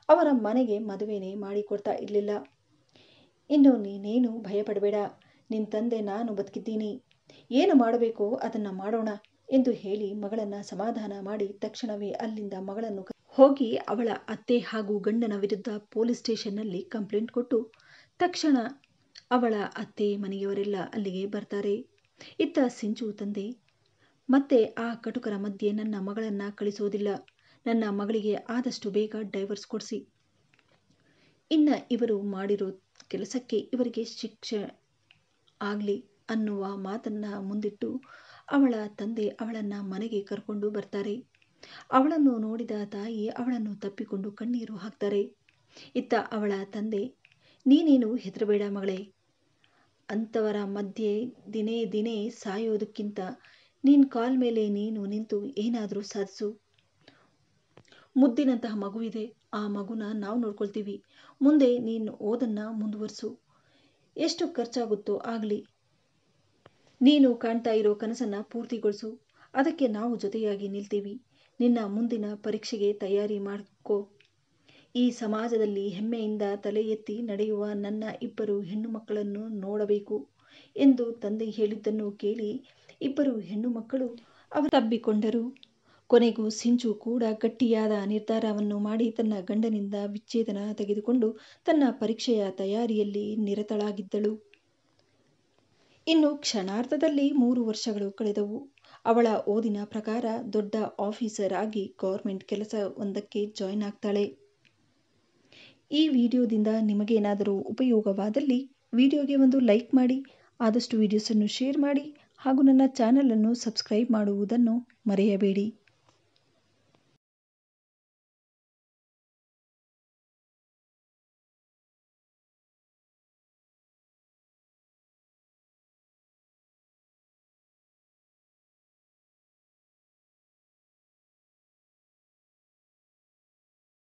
ಅವರ ಮನೆಗೆ ಮದುವೆನೇ ಮಾಡಿಕೊಡ್ತಾ ಇರಲಿಲ್ಲ, ಇನ್ನು ನೀನೇನು ಭಯಪಡಬೇಡ, ನಿನ್ನ ತಂದೆ ನಾನು ಬದುಕಿದ್ದೀನಿ, ಏನು ಮಾಡಬೇಕೋ ಅದನ್ನು ಮಾಡೋಣ ಎಂದು ಹೇಳಿ ಮಗಳನ್ನು ಸಮಾಧಾನ ಮಾಡಿ ತಕ್ಷಣವೇ ಅಲ್ಲಿಂದ ಮಗಳನ್ನು ಹೋಗಿ ಅವಳ ಅತ್ತೆ ಹಾಗೂ ಗಂಡನ ವಿರುದ್ಧ ಪೊಲೀಸ್ ಸ್ಟೇಷನ್ನಲ್ಲಿ ಕಂಪ್ಲೇಂಟ್ ಕೊಟ್ಟು ತಕ್ಷಣ ಅವಳ ಅತ್ತೆ ಮನೆಯವರೆಲ್ಲ ಅಲ್ಲಿಗೆ ಬರ್ತಾರೆ. ಇತ್ತ ಸಿಂಚು ತಂದೆ, ಮತ್ತೆ ಆ ಕಟುಕರ ಮಧ್ಯೆ ನನ್ನ ಮಗಳನ್ನು ಕಳಿಸೋದಿಲ್ಲ, ನನ್ನ ಮಗಳಿಗೆ ಆದಷ್ಟು ಬೇಗ ಡೈವರ್ಸ್ ಕೊಡಿಸಿ, ಇನ್ನು ಇವರು ಮಾಡಿರೋ ಕೆಲಸಕ್ಕೆ ಇವರಿಗೆ ಶಿಕ್ಷೆ ಆಗಲಿ ಅನ್ನುವ ಮಾತನ್ನು ಮುಂದಿಟ್ಟು ಅವಳ ತಂದೆ ಅವಳನ್ನು ಮನೆಗೆ ಕರ್ಕೊಂಡು ಬರ್ತಾರೆ. ಅವಳನ್ನು ನೋಡಿದ ತಾಯಿ ಅವಳನ್ನು ತಪ್ಪಿಕೊಂಡು ಕಣ್ಣೀರು ಹಾಕ್ತಾರೆ. ಇತ್ತ ಅವಳ ತಂದೆ, ನೀನೇನು ಹೆದರಬೇಡ ಮಗಳೇ, ಅಂಥವರ ಮಧ್ಯೆ ದಿನೇ ದಿನೇ ಸಾಯೋದಕ್ಕಿಂತ ನಿನ್ನ ಕಾಲ ಮೇಲೆ ನೀನು ನಿಂತು ಏನಾದರೂ ಸಾಧಿಸು, ಮುದ್ದಿನಂತಹ ಮಗುವಿದೆ, ಆ ಮಗುನ ನಾವು ನೋಡ್ಕೊಳ್ತೀವಿ. ಮುಂದೆ ನೀನು ಓದನ್ನು ಮುಂದುವರಿಸು. ಎಷ್ಟು ಖರ್ಚಾಗುತ್ತೋ ಆಗಲಿ. ನೀನು ಕಾಣ್ತಾ ಇರೋ ಕನಸನ್ನು ಪೂರ್ತಿಗೊಳಿಸು. ಅದಕ್ಕೆ ನಾವು ಜೊತೆಯಾಗಿ ನಿಲ್ತೀವಿ. ನಿನ್ನ ಮುಂದಿನ ಪರೀಕ್ಷೆಗೆ ತಯಾರಿ ಮಾಡ್ಕೋ. ಈ ಸಮಾಜದಲ್ಲಿ ಹೆಮ್ಮೆಯಿಂದ ತಲೆ ಎತ್ತಿ ನಡೆಯುವ ನನ್ನ 2 ಹೆಣ್ಣು ಮಕ್ಕಳನ್ನು ನೋಡಬೇಕು ಎಂದು ತಂದೆ ಹೇಳಿದ್ದನ್ನು ಕೇಳಿ 2 ಹೆಣ್ಣು ಮಕ್ಕಳು ಅವರು ತಬ್ಬಿಕೊಂಡರು. ಕೊನೆಗೂ ಸಿಂಚು ಕೂಡ ಗಟ್ಟಿಯಾದ ನಿರ್ಧಾರವನ್ನು ಮಾಡಿ ತನ್ನ ಗಂಡನಿಂದ ವಿಚ್ಛೇದನ ತೆಗೆದುಕೊಂಡು ತನ್ನ ಪರೀಕ್ಷೆಯ ತಯಾರಿಯಲ್ಲಿ ನಿರತಳಾಗಿದ್ದಳು. ಇನ್ನು ಕ್ಷಣಾರ್ಧದಲ್ಲಿ 3 ವರ್ಷಗಳು ಕಳೆದವು. ಅವಳ ಓದಿನ ಪ್ರಕಾರ ದೊಡ್ಡ ಆಫೀಸರ್ ಆಗಿ ಗೌರ್ಮೆಂಟ್ ಕೆಲಸ ಒಂದಕ್ಕೆ ಜಾಯ್ನ್ ಆಗ್ತಾಳೆ. ಈ ವಿಡಿಯೋದಿಂದ ನಿಮಗೇನಾದರೂ ಉಪಯೋಗವಾದಲ್ಲಿ ವಿಡಿಯೋಗೆ ಒಂದು ಲೈಕ್ ಮಾಡಿ, ಆದಷ್ಟು ವಿಡಿಯೋಸನ್ನು ಶೇರ್ ಮಾಡಿ ಹಾಗೂ ನನ್ನ ಚಾನಲನ್ನು ಸಬ್ಸ್ಕ್ರೈಬ್ ಮಾಡುವುದನ್ನು ಮರೆಯಬೇಡಿ.